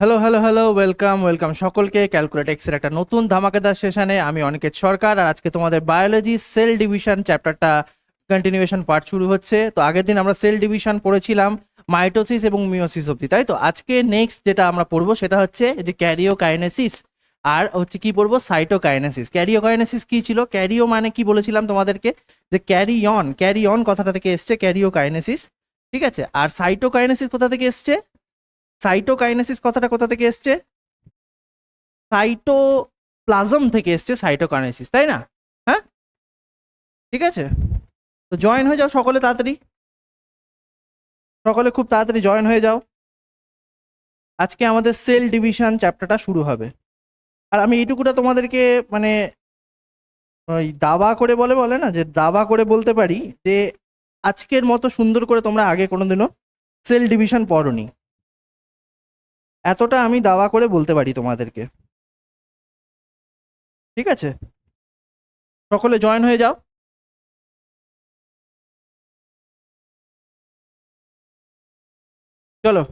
Hello hello hello welcome welcome সকলকে calculate x এর একটা নতুন ধামাকাদার সেশনে। আমি অনিকেত সরকার, আর আজকে তোমাদের বায়োলজি সেল ডিভিশন চ্যাপ্টারটা কন্টিনিউয়েশন পার্ট শুরু হচ্ছে। তো আগের দিন আমরা সেল ডিভিশন পড়েছিলাম মাইটোসিস এবং মিওসিস অবধি, তাই তো। আজকে নেক্সট যেটা আমরা পড়বো সেটা হচ্ছে যে ক্যারিওকাইনেসিস, আর হচ্ছে কি পড়বো, সাইটোকাইনেসিস। ক্যারিওকাইনেসিস কি ছিল? ক্যারিও মানে কি বলেছিলাম তোমাদেরকে, যে ক্যারি অন কথাটা থেকে এসছে ক্যারিওকাইনেসিস, ঠিক আছে। আর সাইটোকাইনেসিস কোথা থেকে এসছে? সাইটোকাইনেসিস কথাটা কোথা থেকে এসছে? সাইটোপ্লাজম থেকে এসছে সাইটোকাইনেসিস, তাই না? হ্যাঁ, ঠিক আছে। তো জয়েন হয়ে যাও সকলে তাড়াতাড়ি, সকলে খুব তাড়াতাড়ি জয়েন হয়ে যাও। আজকে আমাদের সেল ডিভিশন চ্যাপ্টারটা শুরু হবে। আর আমি এইটুকুটা তোমাদেরকে মানে ওই দাবা করে বলে বলে না, যে দাবা করে বলতে পারি যে আজকের মতো সুন্দর করে তোমরা আগে কোনোদিনও সেল ডিভিশন পড়োনি, এতটা আমি দাবা করে বলতে পারি তোমাদেরকে, ঠিক আছে। সকলে জয়েন হয়ে যাও। চলো,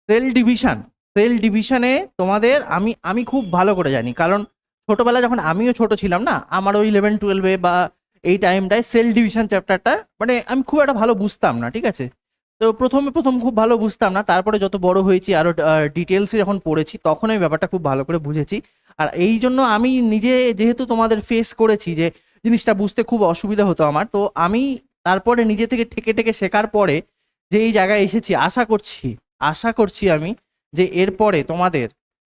সেল ডিভিশনে তোমাদের আমি আমি খুব ভালো করে জানি, কারণ ছোটবেলা যখন আমিও ছোট ছিলাম না, আমার ওই 11-12 বা এই টাইমটায় সেল ডিভিশন চ্যাপ্টারটা মানে আমি খুব একটা ভালো বুঝতাম না, ঠিক আছে। তো প্রথম খুব ভালো বুঝতাম না, তারপরে যত বড় হয়েছি আরো ডিটেলসে যখন পড়েছি তখন আমি ব্যাপারটা খুব ভালো করে বুঝেছি। আর এই জন্য আমি নিজে যেহেতু তোমাদের ফেস করেছি যে জিনিসটা বুঝতে খুব অসুবিধা হতো আমার, তো আমি তারপরে নিজে থেকে ঠেকে ঠেকে শেখার পরে যে এই জায়গায় এসেছি, আশা করছি আমি যে এরপরে তোমাদের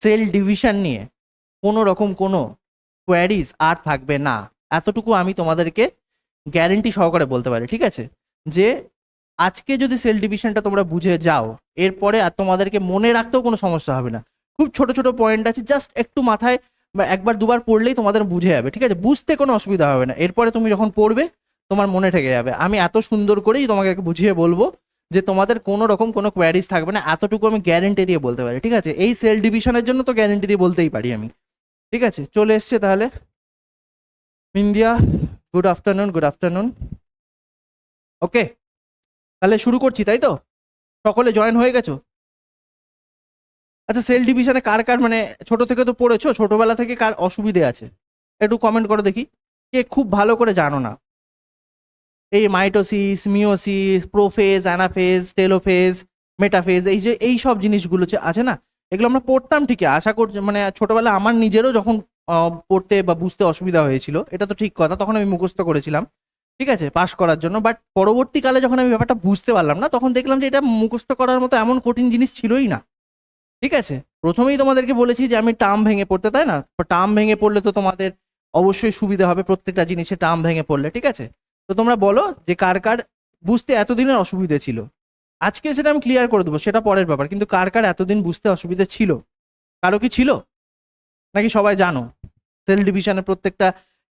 সেল ডিভিশন নিয়ে কোনো রকম কোনো কোয়ারিজ আর থাকবে না। এতটুকু আমি তোমাদেরকে গ্যারেন্টি সহকারে বলতে পারি, ঠিক আছে। যে আজকে যদি সেল ডিভিশনটা তোমরা বুঝে যাও, এরপরে আর তোমাদেরকে মনে রাখতেও কোনো সমস্যা হবে না। খুব ছোট ছোট পয়েন্ট আছে, জাস্ট একটু মাথায় বা একবার দুবার পড়লেই তোমাদের বুঝে যাবে, ঠিক আছে। বুঝতে কোনো অসুবিধা হবে না, এরপরে তুমি যখন পড়বে তোমার মনে থেকে যাবে। আমি এত সুন্দর করেই তোমাকে বুঝিয়ে বলবো যে তোমাদের কোনো রকম কোনো কোয়ারিজ থাকবে না, এতটুকু আমি গ্যারেন্টি দিয়ে বলতে পারি, ঠিক আছে। এই সেল ডিভিশনের জন্য তো গ্যারেন্টি দিয়ে বলতেই পারি আমি, ঠিক আছে। চলে এসছে তাহলে India, good afternoon, good afternoon. Okay, তাহলে শুরু করছি, তাই তো। সকলে জয়েন হয়ে গেছো? আচ্ছা, সেল ডিভিশনে কার কার মানে ছোট থেকে তো পড়েছো, ছোটবেলা থেকে কার অসুবিধে আছে একটু কমেন্ট করে দেখি, কে খুব ভালো করে জানো না এই mitosis, meiosis, prophase, anaphase, telophase, metaphase, এই যে এই সব জিনিসগুলো যে আছে না, এগুলো আমরা পড়তাম ঠিকই, আশা করছি। মানে ছোটবেলায় আমার নিজেরও যখন পড়তে বা বুঝতে অসুবিধা হয়েছিল, এটা তো ঠিক কথা, তখন আমি মুখস্থ করেছিলাম, ঠিক আছে, পাশ করার জন্য। বাট পরবর্তীকালে যখন আমি ব্যাপারটা বুঝতে পারলাম না, তখন দেখলাম যে এটা মুখস্থ করার মতো এমন কঠিন জিনিস ছিলই না, ঠিক আছে। প্রথমেই তোমাদেরকে বলেছি যে আমি টার্ম ভেঙে পড়তে, তাই না। টার্ম ভেঙে পড়লে তো তোমাদের অবশ্যই সুবিধা হবে, প্রত্যেকটা জিনিসে টার্ম ভেঙে পড়লে, ঠিক আছে। তো তোমরা বলো যে কার কার বুঝতে এতদিনের অসুবিধে ছিল। আজকে সেটা আমি ক্লিয়ার করে দেবো, সেটা পরের ব্যাপার, কিন্তু কার কার এতদিন বুঝতে অসুবিধে ছিল? কারো কি ছিল, নাকি সবাই জানো সেল ডিভিশনে প্রত্যেকটা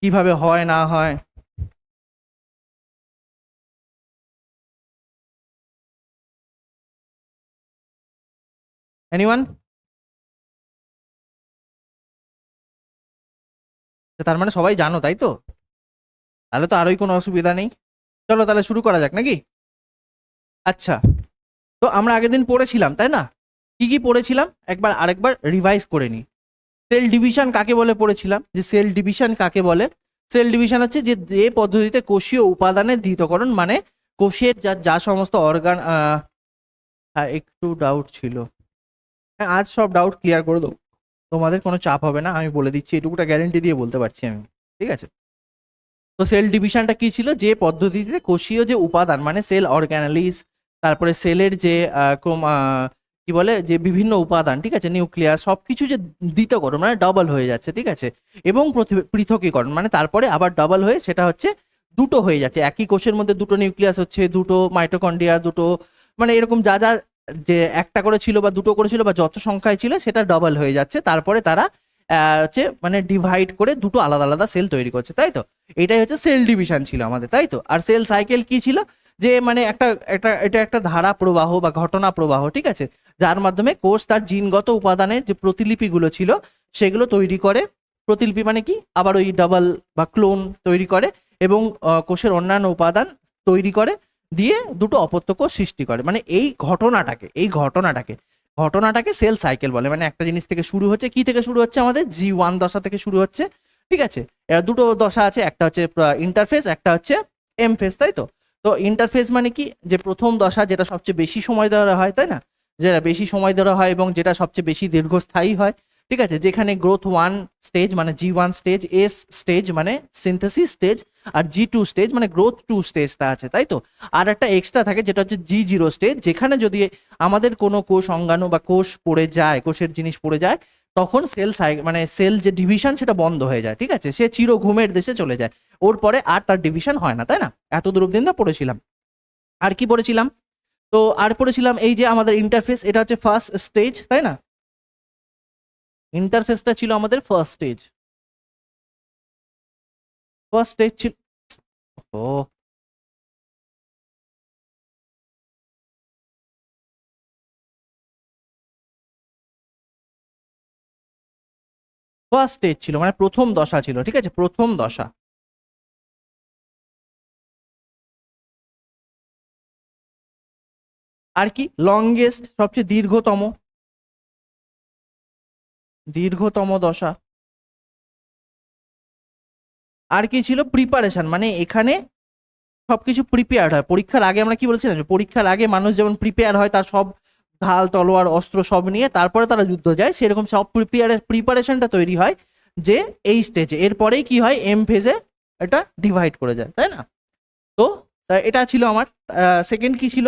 কিভাবে হয় না হয়? এনিওয়ান? তার মানে সবাই জানো, তাই তো। তাহলে তো আরোই কোনো অসুবিধা নেই। চলো তাহলে শুরু করা যাক নাকি। আচ্ছা, তো আমরা আগের দিন পড়েছিলাম, তাই না। কি কি পড়েছিলাম একবার আরেকবার রিভাইজ করে নিই। সেল ডিভিশন কাকে বলে পড়েছিলাম, যে সেল ডিভিশন কাকে বলে। সেল ডিভিশন হচ্ছে যে যে পদ্ধতিতে কোষীয় উপাদানের দ্বিতীয়করণ, মানে কোষের যা যা সমস্ত অর্গান, হ্যাঁ একটু ডাউট ছিল, হ্যাঁ আজ সব ডাউট ক্লিয়ার করে দেবো, তোমাদের কোনো চাপ হবে না, আমি বলে দিচ্ছি, এটুকুটা গ্যারেন্টি দিয়ে বলতে পারছি আমি, ঠিক আছে। তো সেল ডিভিশনটা কি ছিল? যে পদ্ধতিতে কোষীয় যে উপাদান মানে সেল অর্গানালিস, তারপরে সেলের যে কি বলে যে বিভিন্ন উপাদান, ঠিক আছে, নিউক্লিয়াস, সবকিছু যে দ্বিতীয়করণ মানে ডবল হয়ে যাচ্ছে, ঠিক আছে, এবং পৃথকীকরণ মানে তারপরে আবার ডবল হয়ে সেটা হচ্ছে দুটো হয়ে যাচ্ছে, একই কোষের মধ্যে দুটো নিউক্লিয়াস হচ্ছে, দুটো মাইটোকন্ড্রিয়া, দুটো মানে এরকম যা যা, যে একটা করে ছিল বা দুটো করেছিল বা যত সংখ্যায় ছিল সেটা ডবল হয়ে যাচ্ছে, তারপরে তারা হচ্ছে মানে ডিভাইড করে দুটো আলাদা আলাদা সেল তৈরি করছে, তাই তো। এটাই হচ্ছে সেল ডিভিশন ছিল আমাদের, তাই তো। আর সেল সাইকেল কি ছিল? যে মানে একটা একটা এটা একটা ধারা প্রবাহ বা ঘটনা প্রবাহ, ঠিক আছে, যার মাধ্যমে কোষ তার জিনগত উপাদানের যে প্রতিলিপিগুলো ছিল সেগুলো তৈরি করে। প্রতিলিপি মানে কি? আবার ওই ডাবল বা ক্লোন তৈরি করে, এবং কোষের অন্যান্য উপাদান তৈরি করে, দিয়ে দুটো অপত্য কোষ সৃষ্টি করে। মানে এই ঘটনাটাকে সেল সাইকেল বলে। মানে একটা জিনিস থেকে শুরু হচ্ছে, কি থেকে শুরু হচ্ছে, আমাদের G1 দশা থেকে শুরু হচ্ছে, ঠিক আছে। এর দুটো দশা আছে, একটা হচ্ছে ইন্টারফেস, একটা হচ্ছে এম ফেজ, তাই তো। তো ইন্টারফেস মানে কি, যে প্রথম দশা যেটা সবচেয়ে বেশি সময় দেওয়া হয়, তাই না, যেটা বেশি সময় দেওয়া হয় এবং যেটা সবচেয়ে বেশি দীর্ঘস্থায়ী হয়, ঠিক আছে। যেখানে গ্রোথ 1 স্টেজ মানে G1 স্টেজ, এস স্টেজ মানে সিনথেসিস স্টেজ, আর G2 স্টেজ মানে গ্রোথ 2 স্টেজটা আছে, তাই তো। আর একটা এক্সট্রা থাকে যেটা হচ্ছে G0 স্টেজ, যেখানে যদি আমাদের কোনো কোষ অঙ্গাণু বা কোষ পড়ে যায়, কোষের জিনিস পড়ে যায়, তখন মানে সেল যে ডিভিশন সেটা বন্ধ হয়ে যায়, ঠিক আছে। সে চির ঘুমের দেশে চলে যায়, ওর পরে আর তার ডিভিশন হয় না, তাই না। এত দূর অব্দি আমরা পড়েছিলাম। আর কি পড়েছিলাম, তো আর পড়েছিলাম এই যে আমাদের ইন্টারফেস, এটা হচ্ছে ফার্স্ট স্টেজ, তাই না। ইন্টারফেসটা ছিল আমাদের ফার্স্ট স্টেজ ছিল। ও, ফার্স্ট স্টেজ ছিল মানে প্রথম দশা ছিল, ঠিক আছে, প্রথম দশা। আর কি লংগেস্ট, সবচেয়ে দীর্ঘতম দশা। আর কি ছিল, প্রিপারেশন, মানে এখানে সবকিছু প্রিপেয়ার হয়। পরীক্ষার আগে আমরা কি বলছিলাম, যে পরীক্ষার আগে মানুষ যেমন প্রিপেয়ার হয় তার সব ঢাল তলোয়ার অস্ত্র সব নিয়ে, তারপরে তারা যুদ্ধ যায়, সেরকম সব প্রিপারেশনটা তৈরি হয় যে এই স্টেজে। এরপরেই কি হয়, এম ফেজে এটা ডিভাইড করে যায়, তাই না। তো এটা ছিল আমার সেকেন্ড কি ছিল,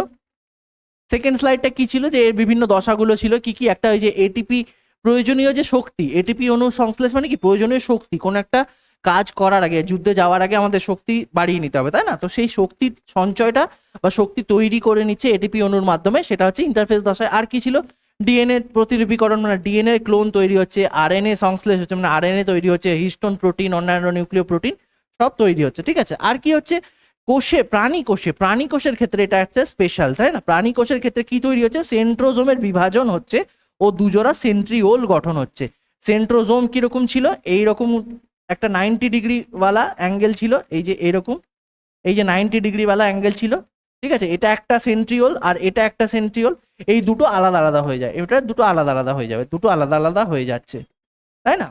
সেকেন্ড স্লাইডটা কি ছিল, যে এর বিভিন্ন দশাগুলো ছিল কি কি। একটা ওই যে এটিপি, প্রয়োজনীয় যে শক্তি, এটিপি অণু সংশ্লেষ মানে কি প্রয়োজনীয় শক্তি, কোন একটা কাজ করার আগে, যুদ্ধে যাওয়ার আগে আমাদের শক্তি বাড়িয়ে নিতে হবে, তাই না। তো সেই শক্তির সঞ্চয়টা বা শক্তি তৈরি করে নিচ্ছে এটিপি অণুর মাধ্যমে, সেটা হচ্ছে ইন্টারফেস দশায়। আর কি ছিল, ডিএনএ প্রতিলিপিকরণ, মানে ডিএনএ ক্লোন তৈরি হচ্ছে, আরএনএ সংশ্লেষ হচ্ছে, মানে আরএনএ তৈরি হচ্ছে, হিস্টোন প্রোটিন, অন্যান্য নিউক্লিয় প্রোটিন সব তৈরি হচ্ছে, ঠিক আছে। আর কি হচ্ছে, প্রাণী কোষের ক্ষেত্রে এটা একটা স্পেশাল, তাই না। প্রাণী কোষের ক্ষেত্রে কি তৈরি হচ্ছে, সেন্ট্রোজোমের বিভাজন হচ্ছে ও দুজোড়া সেন্ট্রিওল গঠন হচ্ছে। সেন্ট্রোজোম কিরকম ছিল, এইরকম একটা 90 ডিগ্রি ওয়ালা অ্যাঙ্গেল ছিল, এই যে এরকম, এই যে 90 ডিগ্রি ওয়ালা অ্যাঙ্গেল ছিল, ঠিক আছে। এটা একটা সেন্ট্রিওল আর এটা একটা সেন্ট্রিওল, এই দুটো আলাদা আলাদা হয়ে যায়, এটা দুটো আলাদা আলাদা হয়ে যাবে, দুটো আলাদা আলাদা হয়ে যাচ্ছে, তাই না।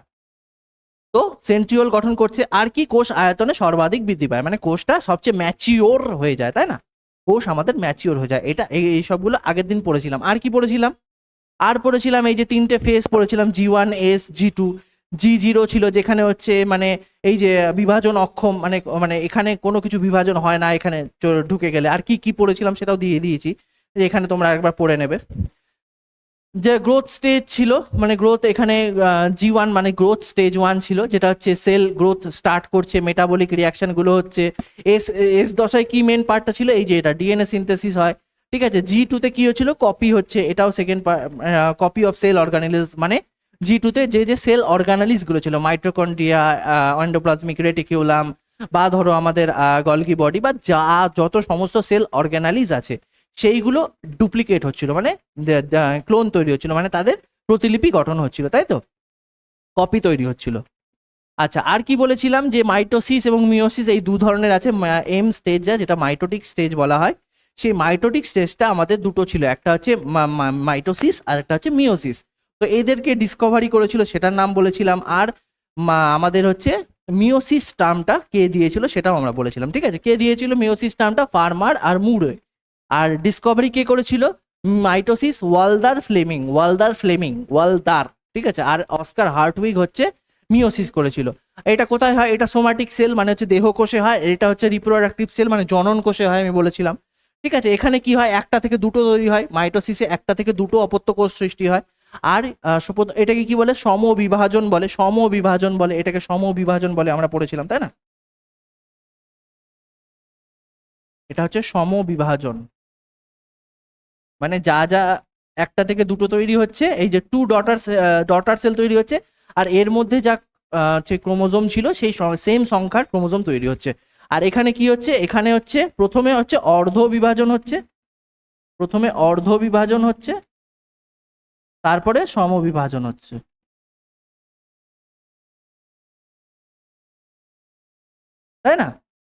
তো সেন্ট্রিওল গঠন করছে। আর কি, কোষ আয়তনে সর্বাধিক বৃদ্ধি পায়, মানে কোষটা সবচেয়ে ম্যাচিওর হয়ে যায়, তাই না। কোষ আমাদের ম্যাচিওর হয়ে যায়, এটা এই সবগুলো আগের দিন পড়েছিলাম। আর কি পড়েছিলাম, আর পড়েছিলাম এই যে তিনটে ফেজ পড়েছিলাম, G1 এস G2, G0 ছিল যেখানে হচ্ছে মানে এই যে বিভাজন অক্ষম, মানে মানে এখানে কোনো কিছু বিভাজন হয় না এখানে ঢুকে গেলে। আর কি কি পড়েছিলাম সেটাও দিয়ে দিয়েছি, যে এখানে তোমরা একবার পড়ে নেবে। যে গ্রোথ স্টেজ ছিল, মানে গ্রোথ এখানে G1 মানে গ্রোথ স্টেজ 1 ছিল, যেটা হচ্ছে সেল গ্রোথ স্টার্ট করছে, মেটাবলিক রিয়াকশন গুলো হচ্ছে। এস এস দশায় কি মেন পার্টটা ছিল, এই যে এটা ডিএনএ সিনথেসিস হয়, ঠিক আছে। G2 তে কি হচ্ছিল, কপি হচ্ছে, এটাও সেকেন্ড কপি অফ সেল অর্গানালিজ, মানে G2 তে যে যে সেল অর্গানালিজ গুলো ছিল, মাইটোকন্ড্রিয়া, এন্ডোপ্লাজমিক রেটিকিউলাম, বা ধরো আমাদের গলগি বডি, বা যত সমস্ত সেল অর্গানালিজ আছে সেইগুলো ডুপ্লিকেট হচ্ছিল, মানে ক্লোন তৈরি হচ্ছিল, মানে তাদের প্রতিলিপি গঠন হচ্ছিল, তাই তো, কপি তৈরি হচ্ছিল। আচ্ছা, আর কি বলেছিলাম, যে মাইটোসিস এবং মিওসিস এই দু ধরনের আছে। এম স্টেজ যেটা মাইটোটিক স্টেজ বলা হয়, সেই মাইটোটিক স্টেজটা আমাদের দুটো ছিল, একটা হচ্ছে মাইটোসিস আর একটা হচ্ছে মিওসিস। তো এদেরকে ডিসকভারি করেছিল, সেটার নাম বলেছিলাম। আর আমাদের হচ্ছে মিওসিস টার্মটা কে দিয়েছিল সেটাও আমরা বলেছিলাম, ঠিক আছে। কে দিয়েছিল মিওসিস টার্মটা, ফার্মার আর মুরে। আর ডিসকভারি কে করেছিল, মাইটোসিস ওয়ালদার, ঠিক আছে। আর অস্কার হার্টউইগ হচ্ছে মিওসিস করেছিল। এটা কোথায় হয়, এটা সোমাটিক সেল মানে হচ্ছে দেহকোষে হয়, এটা হচ্ছে রিপ্রোডাক্টিভ সেল মানে জনন কোষে হয়, আমি বলেছিলাম, ঠিক আছে। এখানে কি হয়, একটা থেকে দুটো তৈরি হয়, মাইটোসিসে একটা থেকে দুটো অপত্য কোষ সৃষ্টি হয়। আর এটাকে কি বলে, এটাকে সমবিভাজন বলে, আমরা পড়েছিলাম, তাই না। এটা হচ্ছে সমবিভাজন, মানে যা যা একটা থেকে দুটো তৈরি হচ্ছে, এই যে ডটার সেল তৈরি হচ্ছে, আর এর মধ্যে যা যে ক্রোমোজোম ছিল সেই সেম সংখ্যার ক্রোমোজোম তৈরি হচ্ছে। আর এখানে কি হচ্ছে, এখানে হচ্ছে প্রথমে হচ্ছে অর্ধ বিভাজন হচ্ছে, তারপরে সমবিভাজন হচ্ছে, তাই না।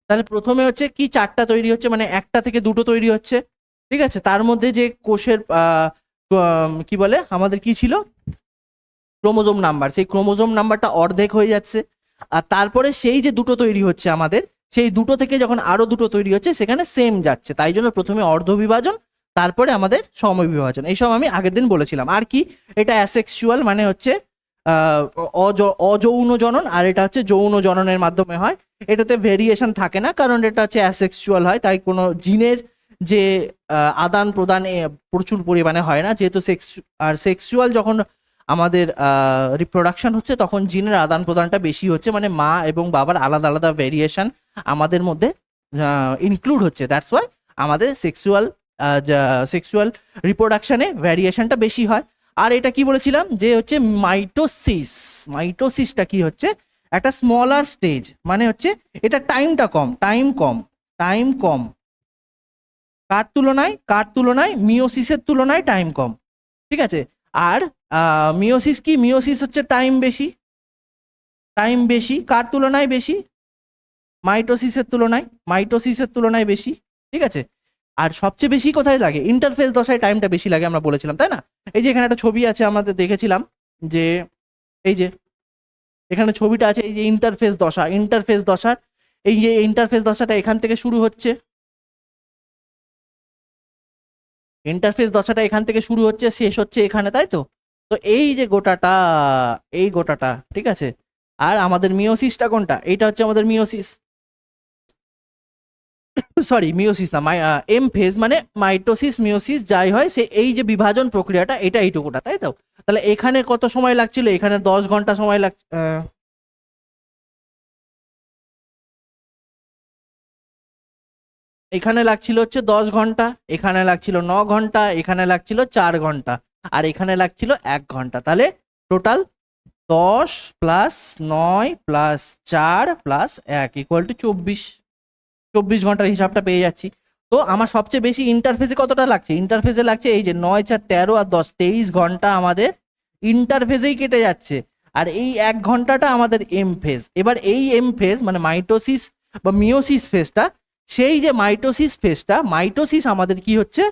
তাহলে প্রথমে হচ্ছে কি চারটা তৈরি হচ্ছে, মানে একটা থেকে দুটো তৈরি হচ্ছে, ঠিক আছে। তার মধ্যে যে কোষের কি বলে আমাদের কি ছিল, ক্রোমোজোম নাম্বার, সেই ক্রোমোজোম নাম্বারটা অর্ধেক হয়ে যাচ্ছে। আর তারপরে সেই যে দুটো তৈরি হচ্ছে আমাদের, সেই দুটো থেকে যখন আরো দুটো তৈরি হচ্ছে সেখানে সেম যাচ্ছে, তাই জন্য প্রথমে অর্ধ বিভাজন, তারপরে আমাদের সময় বিভাজন। এইসব আমি আগের দিন বলেছিলাম। আর কি, এটা অ্যাসেক্সুয়াল মানে হচ্ছে অযৌন জনন, আর এটা হচ্ছে যৌন জননের মাধ্যমে হয়। এটাতে ভেরিয়েশন থাকে না, কারণ এটা হচ্ছে অ্যাসেক্সুয়াল হয়, তাই কোনো জিনের যে আদান প্রদান প্রচুর পরিমাণে হয় না, যেহেতু সেক্সুয়াল যখন আমাদের রিপ্রোডাকশন হচ্ছে তখন জিনের আদান প্রদানটা বেশি হচ্ছে, মানে মা এবং বাবার আলাদা আলাদা ভেরিয়েশন আমাদের মধ্যে ইনক্লুড হচ্ছে, দ্যাটস ওয়াই আমাদের সেক্সুয়াল রিপ্রোডাকশনে ভ্যারিয়েশনটা বেশি হয়। আর এটা কি বলেছিলাম যে হচ্ছে মাইটোসিস, মাইটোসিসটা কি হচ্ছে একটা স্মলার স্টেজ, মানে হচ্ছে এটা টাইমটা কম, টাইম কম কার তুলনায় মিওসিসের তুলনায় টাইম কম, ঠিক আছে। আর মিওসিস কি, মিওসিস হচ্ছে টাইম বেশি কার তুলনায় বেশি, মাইটোসিসের তুলনায় বেশি, ঠিক আছে। আর সবচেয়ে বেশি কোথায় লাগে, ইন্টারফেস দশায় টাইমটা বেশি লাগে, আমরা বলেছিলাম তাই না। এই যে এখানে একটা ছবি আছে, আমাদের দেখেছিলাম যে এই যে এখানে ছবিটা আছে, এই যে ইন্টারফেস দশার এই যে ইন্টারফেস দশাটা এখান থেকে শুরু হচ্ছে, শেষ হচ্ছে এখানে, তাই তো। তো এই যে গোটাটা ঠিক আছে। আর আমাদের মিওসিসটা কোনটা, এইটা হচ্ছে আমাদের মিওসিস, সরি মিওসিস না, এম ফেজ, মানে মাইটোসিস মিওসিস যাই হয়, সে এই যে বিভাজন প্রক্রিয়াটা এটা এইটুকুটা, তাই তো। তাহলে এখানে কত সময় লাগছিল, এখানে 10 ঘন্টা সময় এখানে লাগছিল হচ্ছে 10 ঘন্টা, এখানে লাগছিল 9 ঘন্টা, এখানে লাগছিল 4 ঘন্টা, আর এখানে লাগছিল 1 ঘন্টা। তাহলে টোটাল 10 + 9 + 4 + 1 = 24 ঘন্টার হিসাবটা পেয়ে যাচ্ছি। তো আমার সবচেয়ে বেশি ইন্টারফেসে কতটা লাগছে, ইন্টারফেসে লাগছে এই যে 9 × 4 = 13 আর 10 23 ঘন্টা আমাদের ইন্টারফেসেই কেটে যাচ্ছে। আর এই 1 ঘন্টাটা আমাদের এম ফেজ। এবার এই এম ফেজ মানে মাইটোসিস বা মিওসিস ফেজটা, সেই যে মাইটোসিস আমাদের কি হচ্ছে,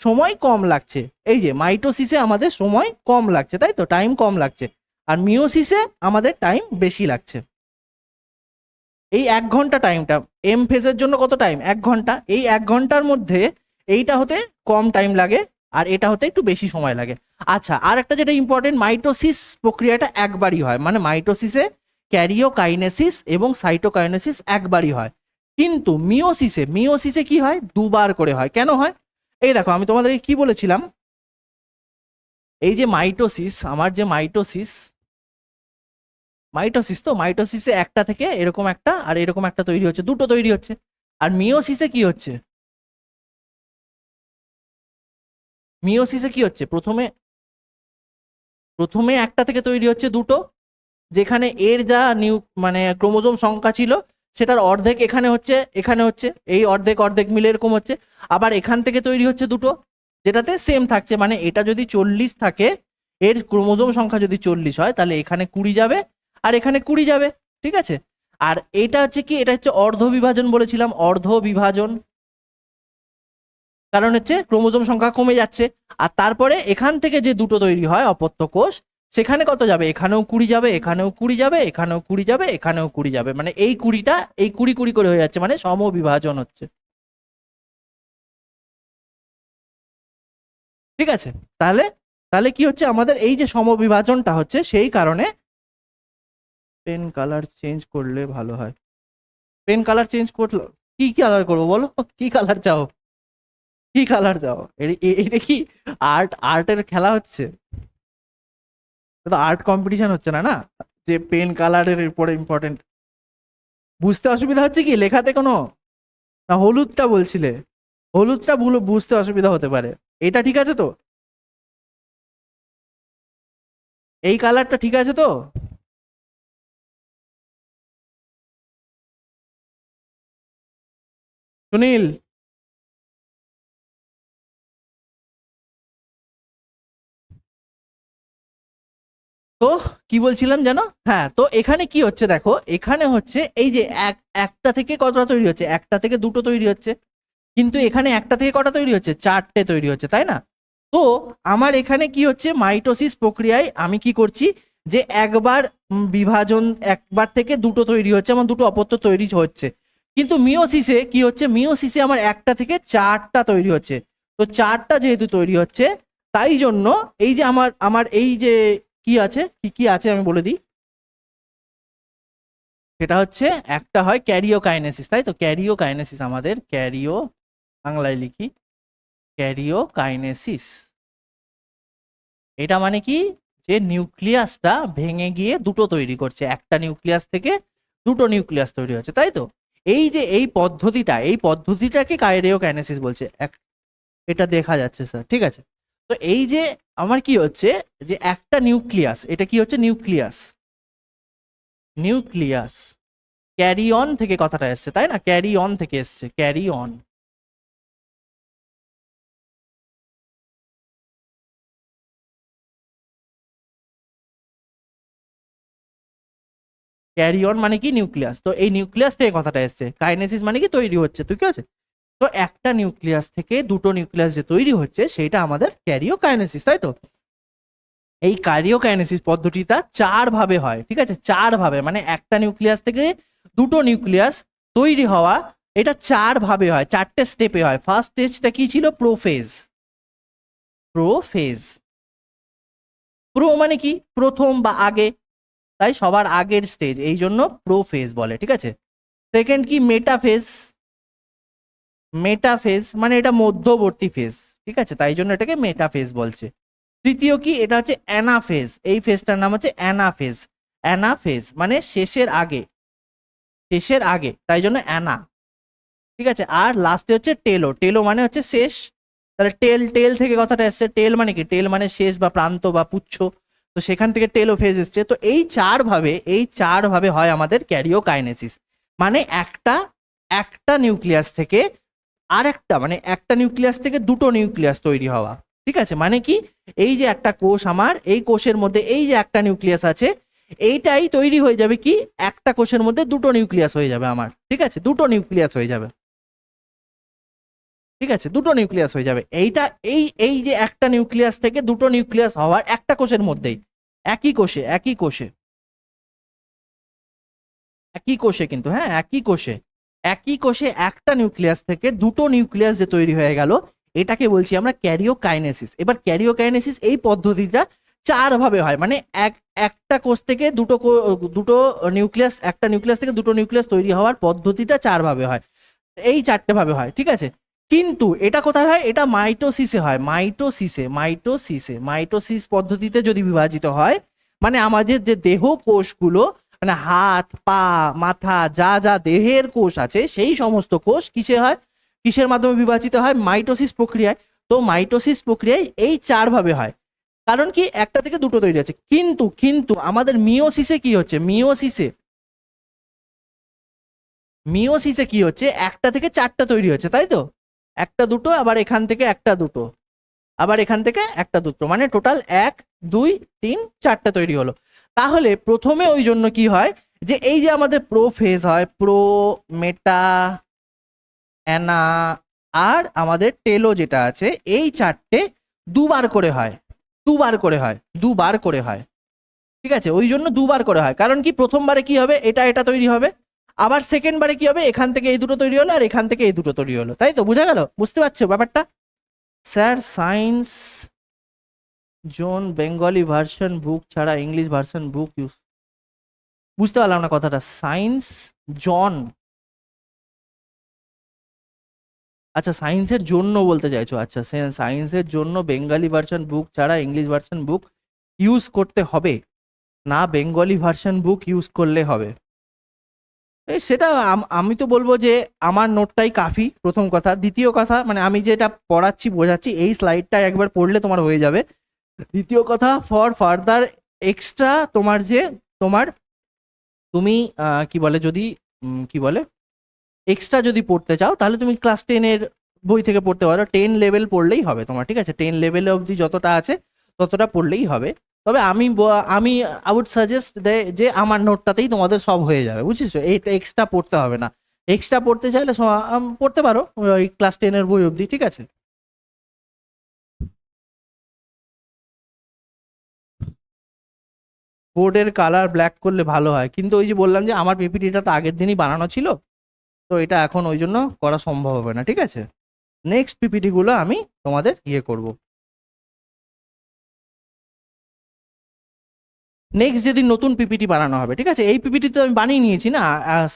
সময় কম লাগছে। এই যে মাইটোসিসে আমাদের সময় কম লাগছে, তাই তো, টাইম কম লাগছে। আর মিওসিসে আমাদের টাইম বেশি লাগছে। এই 1 ঘন্টা টাইমটা এম ফেজের জন্য কত টাইম, 1 ঘন্টা। এই 1 ঘন্টার মধ্যে এইটা হতে কম টাইম লাগে, আর এটা হতে একটু বেশি সময় লাগে। আচ্ছা, আর একটা যেটা ইম্পর্টেন্ট, মাইটোসিস প্রক্রিয়াটা একবারই হয়, মানে মাইটোসিসে ক্যারিওকাইনেসিস এবং সাইটোকাইনেসিস একবারই হয়। কিন্তু মিওসিসে কি হয়, দুবার করে হয়। কেন হয়, এই দেখো আমি তোমাদেরকে কি বলেছিলাম, এই যে মাইটোসিস, আমার যে মাইটোসিসে একটা থেকে এরকম একটা আর এরকম একটা তৈরি হচ্ছে, দুটো তৈরি হচ্ছে। আর মিওসিসে কি হচ্ছে, প্রথমে একটা থেকে তৈরি হচ্ছে দুটো, যেখানে এর যা মানে ক্রোমোজোম সংখ্যা ছিল সেটার অর্ধেক এখানে হচ্ছে এই অর্ধেক অর্ধেক মিলে এরকম হচ্ছে। আবার এখান থেকে তৈরি হচ্ছে দুটো, যেটাতে সেম থাকছে, মানে এটা যদি 40 থাকে, এর ক্রোমোজোম সংখ্যা যদি 40 হয়, তাহলে এখানে 20 যাবে আর এখানে 20 যাবে, ঠিক আছে। আর এটা হচ্ছে কি, এটা হচ্ছে অর্ধ বিভাজন বলেছিলাম, অর্ধ বিভাজন, কারণ হচ্ছে ক্রোমোজোম সংখ্যা কমে যাচ্ছে। আর তারপরে এখান থেকে যে দুটো তৈরি হয় অপত্য কোষ, সেখানে কত যাবে, এখানেও 20 যাবে, এখানেও 20 যাবে, এখানেও 20 যাবে, এখানেও 20 যাবে, মানে এই 20টা এই 20 করে হয়ে যাচ্ছে, মানে সমবিভাজন হচ্ছে, ঠিক আছে। তাহলে তাহলে কি হচ্ছে, আমাদের এই যে সমবিভাজনটা হচ্ছে, সেই কারণে পেন কালার চেঞ্জ করলে ভালো হয়। পেন কালার চেঞ্জ করলো, কি কালার করবো বলো, কি কালার চাও, এটা কি আর্টের খেলা হচ্ছে, তো আর্ট কম্পিটিশন হচ্ছে না, না যে পেন কালারের উপরে ইম্পর্টেন্ট। বুঝতে অসুবিধা হচ্ছে কি লেখাতে কোনো, না হলুদটা বলছিলে, হলুদটা বুঝতে অসুবিধা হতে পারে। এটা ঠিক আছে তো, এই কালারটা ঠিক আছে তো, সুনীল। তো কি বলছিলাম জানো? হ্যাঁ, তো এখানে কি হচ্ছে দেখো, এখানে হচ্ছে এই যে একটা থেকে কতটা তৈরি হচ্ছে, একটা থেকে দুটো তৈরি হচ্ছে, কিন্তু এখানে একটা থেকে কটা তৈরি হচ্ছে, চারটে তৈরি হচ্ছে, তাই না? তো আমার এখানে কি হচ্ছে, মাইটোসিস প্রক্রিয়ায় আমি কি করছি, যে একবার বিভাজন, একবার থেকে দুটো তৈরি হচ্ছে, আমার দুটো অপত্য তৈরি হচ্ছে। কিন্তু মিওসিসে কি হচ্ছে, মিওসিসে আমার একটা থেকে চারটা তৈরি হচ্ছে। তো চারটা যেহেতু তৈরি হচ্ছে, তাই জন্য এই যে আমার আমার এই যে কি আছে, কি কি আছে আমি বলে দিই। সেটা হচ্ছে একটা হয় ক্যারিওকাইনেসিস, তাই তো? ক্যারিওকাইনেসিস, আমাদের ক্যারিও, বাংলায় লিখি ক্যারিওকাইনেসিস। এটা মানে কি, যে নিউক্লিয়াসটা ভেঙে গিয়ে দুটো তৈরি করছে, একটা নিউক্লিয়াস থেকে দুটো নিউক্লিয়াস তৈরি হচ্ছে, তাই তো? এই যে এই পদ্ধতিটা, এই পদ্ধতিটাকে ক্যারিওকাইনেসিস বলছে। এটা দেখা যাচ্ছে স্যার, ঠিক আছে? তো এই যে আমার কি হচ্ছে, যে একটা নিউক্লিয়াস, এটা কি হচ্ছে, নিউক্লিয়াস, নিউক্লিয়াস ক্যারি অন থেকে কথাটা এসছে, তাই না? ক্যারি অন থেকে এসছে, ক্যারি অন। ক্যারি অন মানে কি, নিউক্লিয়াস। তো এই নিউক্লিয়াস থেকে কথাটা এসছে, কাইনেসিস মানে কি, তৈরি হচ্ছে, ঠিক আছে? তো একটা নিউক্লিয়াস থেকে দুটো নিউক্লিয়াস যে তৈরি হচ্ছে, সেটা আমাদের ক্যারিওকাইনেসিস, তাই তো? এই ক্যারিওকাইনেসিস পদ্ধতিটা চার ভাবে হয়, ঠিক আছে? চার ভাবে, মানে একটা নিউক্লিয়াস থেকে দুটো নিউক্লিয়াস তৈরি হওয়া, এটা চার ভাবে হয়, চারটে স্টেপে হয়। ফার্স্ট স্টেজটা কি ছিল, প্রোফেজ। প্রোফেজ, প্রো মানে কি, প্রথম বা আগে, তাই সবার আগের স্টেজ, এই জন্য প্রোফেজ বলে, ঠিক আছে? সেকেন্ড কি, মেটাফেজ। মেটাফেজ মানে এটা মধ্যবর্তী ফেজ, ঠিক আছে? তাই জন্য এটাকে মেটাফেজ বলছে। তৃতীয় কি, এটা হচ্ছে অ্যানাফেজ। এই ফেজটার নাম হচ্ছে অ্যানাফেজ। অ্যানাফেজ মানে শেষের আগে, শেষের আগে, তাই জন্য অ্যানা, ঠিক আছে? আর লাস্টে হচ্ছে টেলো। টেলো মানে হচ্ছে শেষ, তাহলে টেল, টেল থেকে কথাটা এসছে। টেল মানে কি, টেল মানে শেষ বা প্রান্ত বা পুচ্ছ, তো সেখান থেকে টেলো ফেজ এসছে। তো এই চার ভাবে, এই চার ভাবে হয় আমাদের ক্যারিওকাইনেসিস। মানে একটা একটা নিউক্লিয়াস থেকে আর একটা, মানে একটা নিউক্লিয়াস থেকে দুটো নিউক্লিয়াস তৈরি হওয়া, ঠিক আছে? মানে কি, এই যে একটা কোষ আমার, এই কোষের মধ্যে এই যে একটা নিউক্লিয়াস আছে, এইটাই তৈরি হয়ে যাবে কি, একটা কোষের মধ্যে দুটো নিউক্লিয়াস হয়ে যাবে আমার, ঠিক আছে? দুটো নিউক্লিয়াস হয়ে যাবে, ঠিক আছে? দুটো নিউক্লিয়াস হয়ে যাবে। এইটা, এই এই যে একটা নিউক্লিয়াস থেকে দুটো নিউক্লিয়াস হওয়ার একটা কোষের মধ্যেই, একই কোষে, একই কোষে, একই কোষে কিন্তু, হ্যাঁ, একই কোষে, একই কোষে একটা নিউক্লিয়াস থেকে দুটো নিউক্লিয়াস যে তৈরি হয়ে গেল, এটাকে বলছি আমরা ক্যারিওকাইনেসিস। এবার ক্যারিওকাইনেসিস এই পদ্ধতিটা চার ভাবে হয়, মানে একটা কোষ থেকে দুটো নিউক্লিয়াস, একটা নিউক্লিয়াস থেকে দুটো নিউক্লিয়াস তৈরি হওয়ার পদ্ধতিটা চার ভাবে হয়, এই চারটে ভাবে হয়, ঠিক আছে? কিন্তু এটা কোথায় হয়, এটা মাইটোসিসে হয়, মাইটোসিসে, মাইটোসিসে, মাইটোসিস পদ্ধতিতে যদি বিভাজিত হয়, মানে আমাদের যে দেহ কোষগুলো, মানে হাত পা মাথা যা যা দেহের কোষ আছে, সেই সমস্ত কোষ কিসে হয়, কিসের মাধ্যমে বিভাজিত হয়, মাইটোসিস প্রক্রিয়ায়। তো মাইটোসিস প্রক্রিয়ায় এই চার ভাবে হয়, কারণ কি, একটা থেকে দুটো তৈরি আছে। কিন্তু কিন্তু আমাদের মিওসিসে কি হচ্ছে, মিওসিসে, মিওসিসে কি হচ্ছে, একটা থেকে চারটা তৈরি হচ্ছে, তাই তো? একটা দুটো, আবার এখান থেকে একটা দুটো, আবার এখান থেকে একটা দুটো, মানে টোটাল এক, দুই, তিন, চারটা তৈরি হলো। তাহলে প্রথমে ওই জন্য কি হয়, যে এই যে আমাদের প্রো ফেজ হয়, প্রো, মেটা, অ্যানা আর আমাদের টেলো যেটা আছে, এই চারটে দুবার করে হয়, দুবার করে হয়, দুবার করে হয়, ঠিক আছে? ওই জন্য দুবার করে হয়, কারণ কি, প্রথমবারে কি হবে, এটা এটা তৈরি হবে, আবার সেকেন্ড বারে কি হবে, এখান থেকে এই দুটো তৈরি হলো আর এখান থেকে এই দুটো তৈরি হলো, তাই তো? বোঝা গেল, বুঝতে পারছো ব্যাপারটা? Sir, science zone Bengali version book ছাড়া ইংলিশ ভার্সন বুক ইউজ, বুঝতে পারলাম না কথাটা। সায়েন্স জন, আচ্ছা, সায়েন্সের জন্য বলতে চাইছো, আচ্ছা, সায়েন্সের জন্য বেঙ্গলি ভার্সন বুক ছাড়া ইংলিশ ভার্সন বুক ইউজ করতে হবে না, বেঙ্গলি ভার্সন বুক ইউজ করলে হবে? এই সেটা আমি তো বলবো যে আমার নোটটাই কাফি, প্রথম কথা। দ্বিতীয় কথা, মানে আমি যেটা পড়াচ্ছি বোঝাচ্ছি, এই স্লাইডটা একবার পড়লে তোমার হয়ে যাবে। দ্বিতীয় কথা, ফর ফার্দার এক্সট্রা তোমার যে, তোমার, তুমি কি বলে, যদি কি বলে, এক্সট্রা যদি পড়তে চাও, তাহলে তুমি ক্লাস 10-এর বই থেকে পড়তে পারো, 10 লেভেল পড়লেই হবে তোমার, ঠিক আছে? 10 লেভেল অবধি যতটা আছে ততটা পড়লেই হবে। তবে আমি আই উড সাজেস্ট যে আমার নোটটাতেই তোমাদের সব হয়ে যাবে, বুঝেছো? এইটা এক্সট্রা পড়তে হবে না। এক্সট্রা পড়তে চাইলে পড়তে পারো ওই ক্লাস 10-এর বই অবধি, ঠিক আছে? বোর্ডের কালার ব্ল্যাক করলে ভালো হয়, কিন্তু ওই যে বললাম যে আমার পিপিটিটা তো আগের দিনই বানানো ছিল, তো এটা এখন ওই জন্য করা সম্ভব হবে না, ঠিক আছে? নেক্সট পিপিটি গুলো আমি তোমাদের করব। নেক্সট যেদিন নতুন পিপিটি বানানো হবে, ঠিক আছে? এই পিপিটি তো আমি বানিয়ে নিয়েছি না,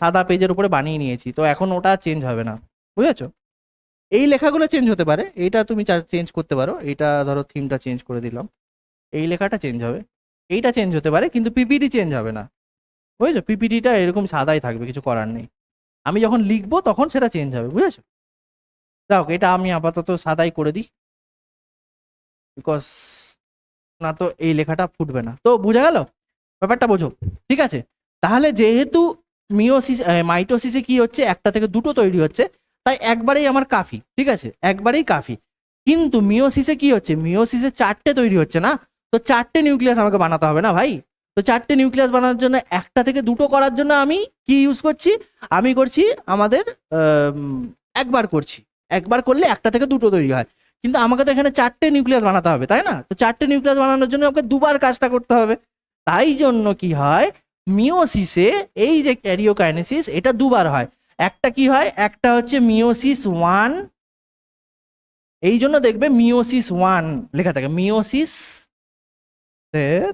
সাদা পেজের উপরে বানিয়ে নিয়েছি, তো এখন ওটা চেঞ্জ হবে না, বুঝেছো? এই লেখাগুলো চেঞ্জ হতে পারে, এইটা তুমি চেঞ্জ করতে পারো, এইটা ধরো থিমটা চেঞ্জ করে দিলাম, এই লেখাটা চেঞ্জ হবে, এইটা চেঞ্জ হতে পারে, কিন্তু পিপিটি চেঞ্জ হবে না, বুঝেছো? পিপিটিটা এরকম সাদাই থাকবে, কিছু করার নেই। আমি যখন লিখবো তখন সেটা চেঞ্জ হবে, বুঝেছো? যাও, এটা আমি আপাতত সাদাই করে দিই, বিকজ না তো এই লেখাটা ফুটবে না। তো বোঝা গেল ব্যাপারটা? বোঝো, ঠিক আছে? তাহলে যেহেতু মাইটোসিসে কি হচ্ছে, একটা থেকে দুটো তৈরি হচ্ছে, তাই একবারেই আমার কাফি, ঠিক আছে? একবারেই কাফি। কিন্তু মিওসিসে কি হচ্ছে, মিওসিসে চারটে তৈরি হচ্ছে না, তো চারটে নিউক্লিয়াস আমাকে বানাতে হবে না ভাই? তো চারটে নিউক্লিয়াস বানানোর জন্য একটা থেকে দুটো করার জন্য আমি কি ইউজ করছি? আমি করছি আমাদের একবার করছি, একবার করলে একটা থেকে দুটো তৈরি হয়, কিন্তু আমাকে তো এখানে চারটে নিউক্লিয়াস বানাতে হবে, তাই না? তো চারটে নিউক্লিয়াস বানানোর জন্য আমাকে দুবার কাজটা করতে হবে। তাই জন্য কি হয়, মিওসিসে এই যে ক্যারিওকাইনেসিস, এটা দুবার হয়। একটা কি হয়, একটা হচ্ছে মিওসিস 1, এই জন্য দেখবে মিওসিস 1 লেখা থাকে, মিওসিস এর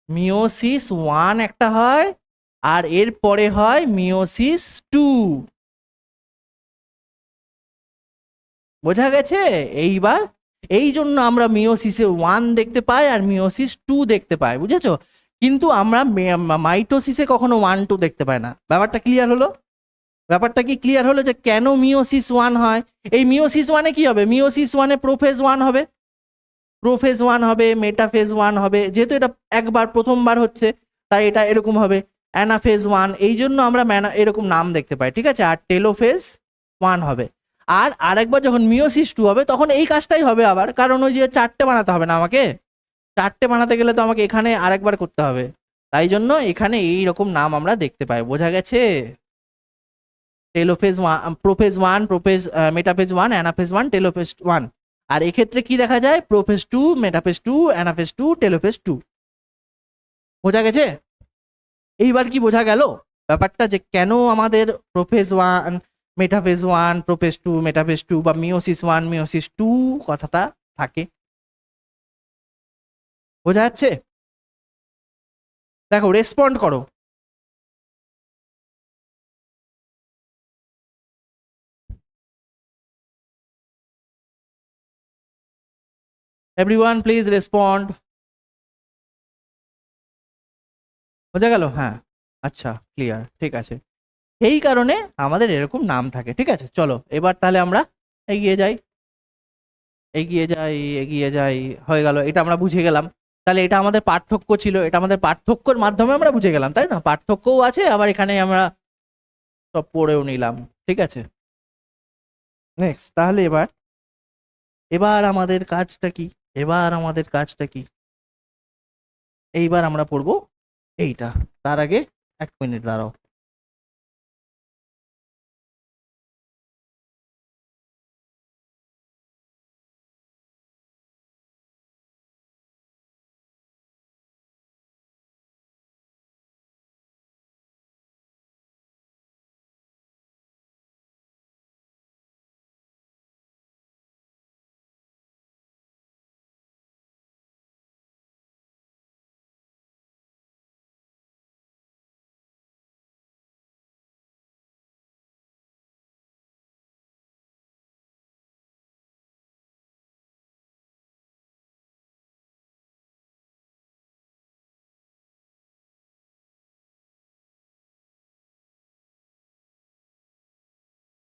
মিওসিস 1 একটা হয়, আর এর পরে হয় মিওসিস 2। বোঝা গেছে এইবার? এই জন্য আমরা মিওসিসে 1 দেখতে পাই আর মিওসিস 2 দেখতে পাই, বুঝেছো? কিন্তু আমরা মাইটোসিসে কখনো 1-2 দেখতে পাই না। ব্যাপারটা ক্লিয়ার হলো? ব্যাপারটা কি ক্লিয়ার হলো যে কেন মিওসিস 1 হয়? এই মিওসিস 1-এ কি হবে? মিওসিস 1-এ প্রোফেজ 1 হবে, প্রোফেজ 1 হবে, মেটাফেজ 1 হবে, যেহেতু এটা একবার প্রথমবার হচ্ছে তাই এটা এরকম হবে। অ্যানাফেজ 1, এই জন্য আমরা এরকম নাম দেখতে পাই, ঠিক আছে? আর টেলোফেজ 1 হবে। আর আরেকবার যখন মিওসিস 2 হবে তখন এই কাজটাই হবে আবার, কারণ ওই যে চারটে বানাতে হবে না আমাকে, চারটে বানাতে গেলে তো আমাকে এখানে আরেকবার করতে হবে, তাই জন্য এখানে এই রকম নাম আমরা দেখতে পাই। বোঝা গেছে? Telophase 1, prophase 1, metaphase 1, anaphase 1, telophase 1। আর এক্ষেত্রে কি দেখা যায়, প্রোফেজ 2, মেটাফেজ 2, অ্যানাফেজ 2, টেলোফেজ 2। বোঝা গেছে? এইবার কি বোঝা গেল ব্যাপারটা, যে কেন আমাদের প্রোফেজ 1, মেটাফেজ 1, প্রোফেজ 2, মেটাফেজ 2 বা মিওসিস 1, মিওসিস 2 কথাটা থাকে? বোঝা যাচ্ছে? দেখো, রেসপন্ড করো। Everyone please respond. বোঝা গেল? হ্যাঁ, আচ্ছা, ক্লিয়ার, ঠিক আছে। এই কারণে আমাদের এরকম নাম থাকে, ঠিক আছে? চলো এবার তাহলে আমরা এগিয়ে যাই, এগিয়ে যাই, এগিয়ে যাই। হয়ে গেল, এটা আমরা বুঝে গেলাম। তাহলে এটা আমাদের পার্থক্য ছিল, এটা আমাদের পার্থক্যর মাধ্যমে আমরা বুঝে গেলাম, তাই না? পার্থক্যও আছে, আবার এখানে আমরা সব পড়েও নিলাম, ঠিক আছে? নেক্সট, তাহলে এবার এবার আমাদের কাজটা কি? এবার আমাদের কাজটা কি? এইবার আমরা পড়বো এইটা। তার আগে 1 মিনিট দাঁড়াও।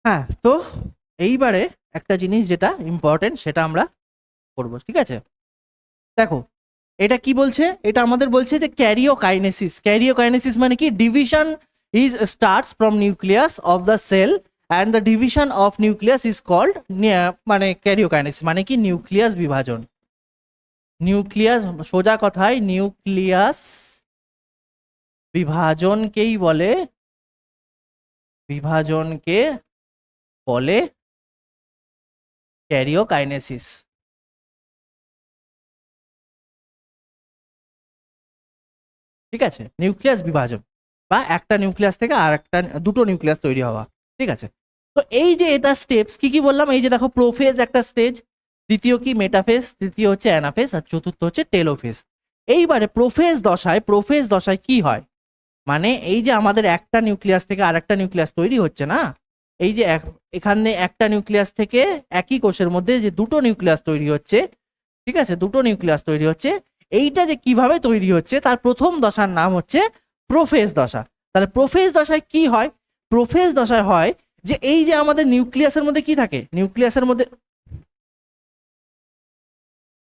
হ্যাঁ, তো এইবারে একটা জিনিস যেটা ইম্পর্টেন্ট সেটা আমরা করবো, ঠিক আছে? দেখো, এটা কি বলছে? এটা আমাদের বলছে যে ক্যারিওকাইনেসিস। ক্যারিওকাইনেসিস মানে কি? Division is starts from nucleus of the cell and the division of nucleus is called মানে ক্যারিওকাইনেসিস, মানে কি নিউক্লিয়াস বিভাজন। নিউক্লিয়াস সোজা কথায় নিউক্লিয়াস বিভাজনকেই বলে, বিভাজনকে বলে ক্যারিওকাইনেসিস। ঠিক আছে, নিউক্লিয়াস বিভাজন বা একটা নিউক্লিয়াস থেকে আর একটা দুটো নিউক্লিয়াস তৈরি হওয়া। ঠিক আছে, তো এই যে এটা স্টেপস কি কি বললাম, এই যে দেখো প্রোফেজ একটা স্টেজ, দ্বিতীয় কি মেটাফেজ, তৃতীয় হচ্ছে অ্যানাফেজ, আর চতুর্থ হচ্ছে টেলোফেজ। এইবারে প্রোফেজ দশায় কি হয়, মানে এই যে আমাদের একটা নিউক্লিয়াস থেকে আর একটা নিউক্লিয়াস তৈরি হচ্ছে না, এই যে এখানে একটা নিউক্লিয়াস থেকে একই কোষের মধ্যে যে দুটো নিউক্লিয়াস তৈরি হচ্ছে, ঠিক আছে, দুটো নিউক্লিয়াস তৈরি হচ্ছে, এইটা যে কিভাবে তৈরি হচ্ছে তার প্রথম দশার নাম হচ্ছে প্রোফেজ দশা। তাহলে প্রোফেজ দশায় কি হয়, প্রোফেজ দশায় হয় যে এই যে আমাদের নিউক্লিয়াসের মধ্যে কি থাকে, নিউক্লিয়াসের মধ্যে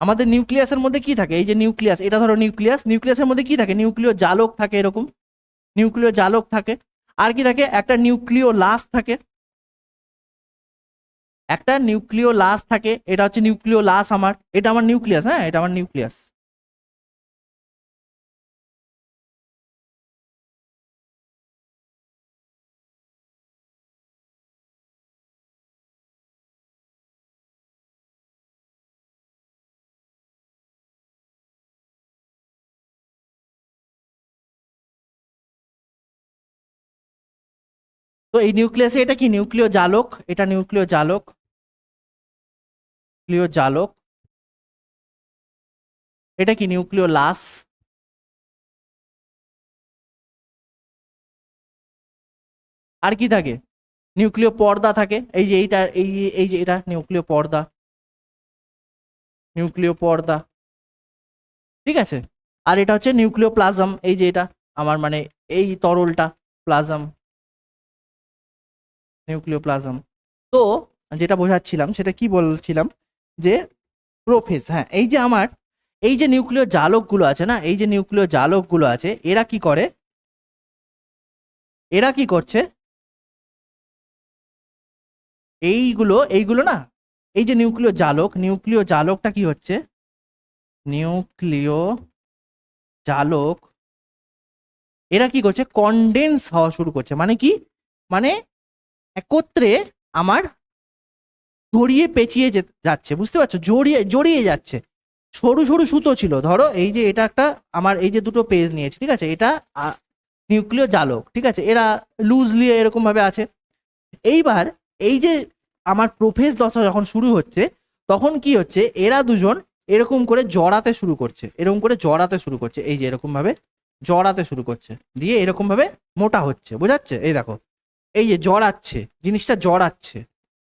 আমাদের নিউক্লিয়াসের মধ্যে কি থাকে, এই যে নিউক্লিয়াস, এটা ধরো নিউক্লিয়াস, নিউক্লিয়াসের মধ্যে কি থাকে, নিউক্লিয় জালক থাকে, এরকম নিউক্লিয় জালক থাকে। আর কি থাকে, একটা নিউক্লিয় লাস থাকে, একটা নিউক্লিয় লাস থাকে, এটা হচ্ছে নিউক্লিয় লাস আমার, এটা আমার নিউক্লিয়াস, হ্যাঁ এটা আমার নিউক্লিয়াস। তো এই নিউক্লিয়াসে এটা কি নিউক্লিয় জালক, এটা নিউক্লিয় জালক, নিউক্লিয় জালক, এটা কি নিউক্লিয় লাস, আর কি থাকে, নিউক্লিয় পর্দা থাকে, এই যে এইটা এই যে এটা নিউক্লিয় পর্দা, নিউক্লিয় পর্দা। ঠিক আছে, আর এটা হচ্ছে নিউক্লিয় প্লাজম, এই যে এটা আমার মানে এই তরলটা প্লাজম, নিউক্লিয় প্লাজম। তো যেটা বোঝাচ্ছিলাম সেটা কি বলছিলাম, যে প্রোফেজ, হ্যাঁ এই যে আমার এই যে নিউক্লিয় জালকগুলো আছে না, এই যে নিউক্লিয় জালকগুলো আছে, এরা কি করে, এরা কি করছে, এইগুলো না, এই যে নিউক্লিয় জালক, নিউক্লিয় জালকটা কি হচ্ছে, নিউক্লিয় জালক এরা কি করছে, কনডেন্স হওয়া শুরু করছে, মানে কি, মানে একত্রে আমার জড়িয়ে পেঁচিয়ে যাচ্ছে, বুঝতে পারছো, জড়িয়ে জড়িয়ে যাচ্ছে, সরু সরু সুতো ছিল, ধরো এই যে এটা একটা আমার এই যে দুটো পেজ নিয়েছি, ঠিক আছে, এটা নিউক্লিয় জালক, ঠিক আছে, এরা লুজলি এরকম ভাবে আছে। এইবার এই যে আমার প্রোফেজ দশা যখন শুরু হচ্ছে, তখন কি হচ্ছে, এরা দুজন এরকম করে জড়াতে শুরু করছে, এরকম করে জড়াতে শুরু করছে, এই যে এরকম ভাবে জড়াতে শুরু করছে, দিয়ে এরকম ভাবে মোটা হচ্ছে, বোঝাচ্ছে, এই দেখো এই যে জড়াচ্ছে, জিনিসটা জড়াচ্ছে,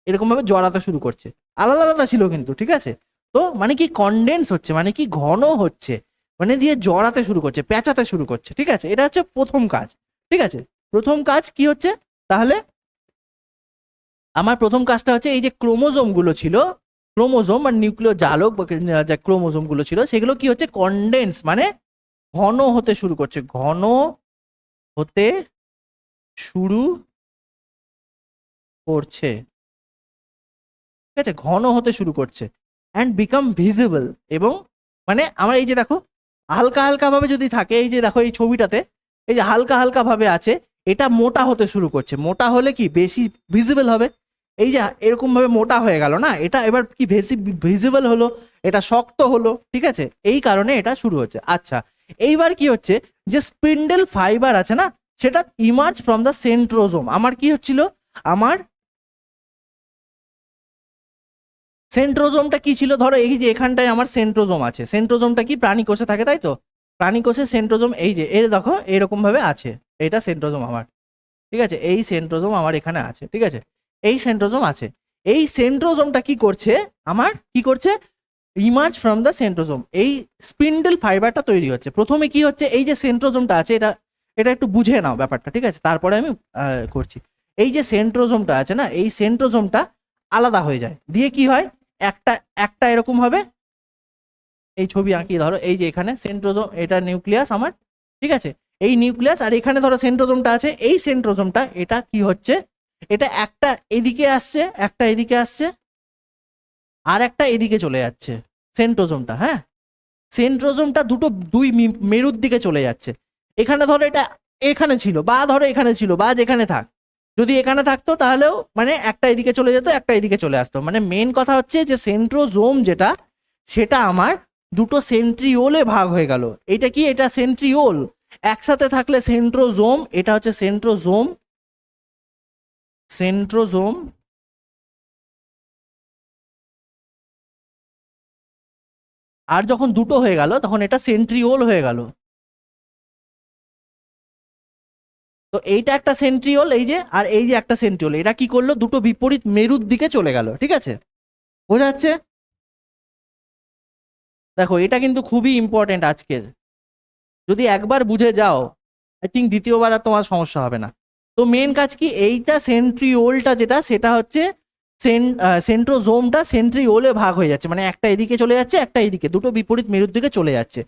এরকম ভাবে জড়াতে শুরু করছে, আলাদা আলাদা ছিল কিন্তু, ঠিক আছে, তো মানে কি কনডেন্স হচ্ছে, মানে কি ঘন হচ্ছে, মানে দিয়ে জড়াতে শুরু করছে, পেঁচাতে শুরু করছে, ঠিক আছে, এটা হচ্ছে প্রথম কাজ। ঠিক আছে, প্রথম কাজ কি হচ্ছে, তাহলে আমার প্রথম কাজটা হচ্ছে এই যে ক্রোমোজোম গুলো ছিল, ক্রোমোজোম আর নিউক্লিয় জালক বা যে ক্রোমোজোম গুলো ছিল, সেগুলো কি হচ্ছে, কনডেন্স মানে ঘন হতে শুরু করছে, ঘন হতে শুরু করছে, ঠিক আছে, ঘন হতে শুরু করছে, অ্যান্ড বিকাম ভিজিবল, এবং মানে আমার এই যে দেখো হালকা হালকা ভাবে যদি থাকে, এই যে দেখো এই ছবিটাতে এই যে হালকা হালকা ভাবে আছে, এটা মোটা হতে শুরু করছে, মোটা হলে কি বেশি ভিজিবল হবে, এই যে এরকম ভাবে মোটা হয়ে গেল না, এটা এবার কি বেশি ভিজিবল হলো, এটা শক্ত হলো, ঠিক আছে, এই কারণে এটা শুরু হচ্ছে। আচ্ছা, এইবার কি হচ্ছে, যে স্পিন্ডেল ফাইবার আছে না, সেটা ইমার্জ ফ্রম দ্য সেন্ট্রোজোম, আমার কি হচ্ছিল, আমার সেন্ট্রোজোমটা কি ছিল, ধরো এই যে এখানটায় আমার সেন্ট্রোজোম আছে, সেন্ট্রোজোমটা কি প্রাণী কোষে থাকে, তাই তো, প্রাণী কোষে সেন্ট্রোজোম এই যে এর দেখো এরকম ভাবে আছে, এটা সেন্ট্রোজোম আমার, ঠিক আছে, এই সেন্ট্রোজোম আমার এখানে আছে, ঠিক আছে, এই সেন্ট্রোজোম আছে, এই সেন্ট্রোজোমটা কি করছে, আমার কি করছে, ইমার্জ ফ্রম দ্য সেন্ট্রোজোম, এই স্পিন্ডেল ফাইবারটা তৈরি হচ্ছে। প্রথমে কি হচ্ছে, এই যে সেন্ট্রোজোমটা আছে, এটা এটা একটু বুঝে নাও ব্যাপারটা, ঠিক আছে, তারপরে আমি করছি। এই যে সেন্ট্রোজোমটা আছে না, এই সেন্ট্রোজোমটা আলাদা হয়ে যায়, দিয়ে কি হয়, একটা একটা এরকম হবে, এই ছবি আঁকি ধরো, এই যে এখানে সেন্ট্রোজোম, এটা নিউক্লিয়াস আমার, ঠিক আছে, এই নিউক্লিয়াস, আর এখানে ধরো সেন্ট্রোজোমটা আছে, এই সেন্ট্রোজোমটা এটা কি হচ্ছে, এটা একটা এদিকে আসছে, একটা এদিকে আসছে, আর একটা এদিকে চলে যাচ্ছে সেন্ট্রোজোমটা। হ্যাঁ, সেন্ট্রোজোমটা দুই মেরুর দিকে চলে যাচ্ছে। এখানে ধরো এটা এখানে ছিল, বা ধরো এখানে ছিল, বা যেখানে থাক, যদি এখানে থাকতো তাহলেও মানে একটা এদিকে চলে যেত, একটা এদিকে চলে আসতো। মানে মেন কথা হচ্ছে যে সেন্ট্রোজোম যেটা, সেটা আমার দুটো সেন্ট্রিওলে ভাগ হয়ে গেল। এটা কি, এটা সেন্ট্রিওল, একসাথে থাকলে সেন্ট্রোজোম, এটা হচ্ছে সেন্ট্রোজোম, সেন্ট্রোজোম। আর যখন দুটো হয়ে গেল তখন এটা সেন্ট্রিওল হয়ে গেল। তো এইটা একটা সেন্ট্রিওল, এই যে, আর এই যে একটা সেন্ট্রিওল, এটা কি করলো, দুটো বিপরীত মেরুর দিকে চলে গেল। ঠিক আছে, বোঝা যাচ্ছে? দেখো এটা কিন্তু খুবই ইম্পর্টেন্ট আজকের, যদি একবার বুঝে যাও আই থিঙ্ক দ্বিতীয়বার আর তোমার সমস্যা হবে না। তো মেন কাজ কি, এইটা সেন্ট্রিওলটা যেটা, সেটা হচ্ছে সেন্ট্রোজোমটা সেন্ট্রিওলে ভাগ হয়ে যাচ্ছে, মানে একটা এদিকে চলে যাচ্ছে, একটা এদিকে, দুটো বিপরীত মেরুর দিকে চলে যাচ্ছে।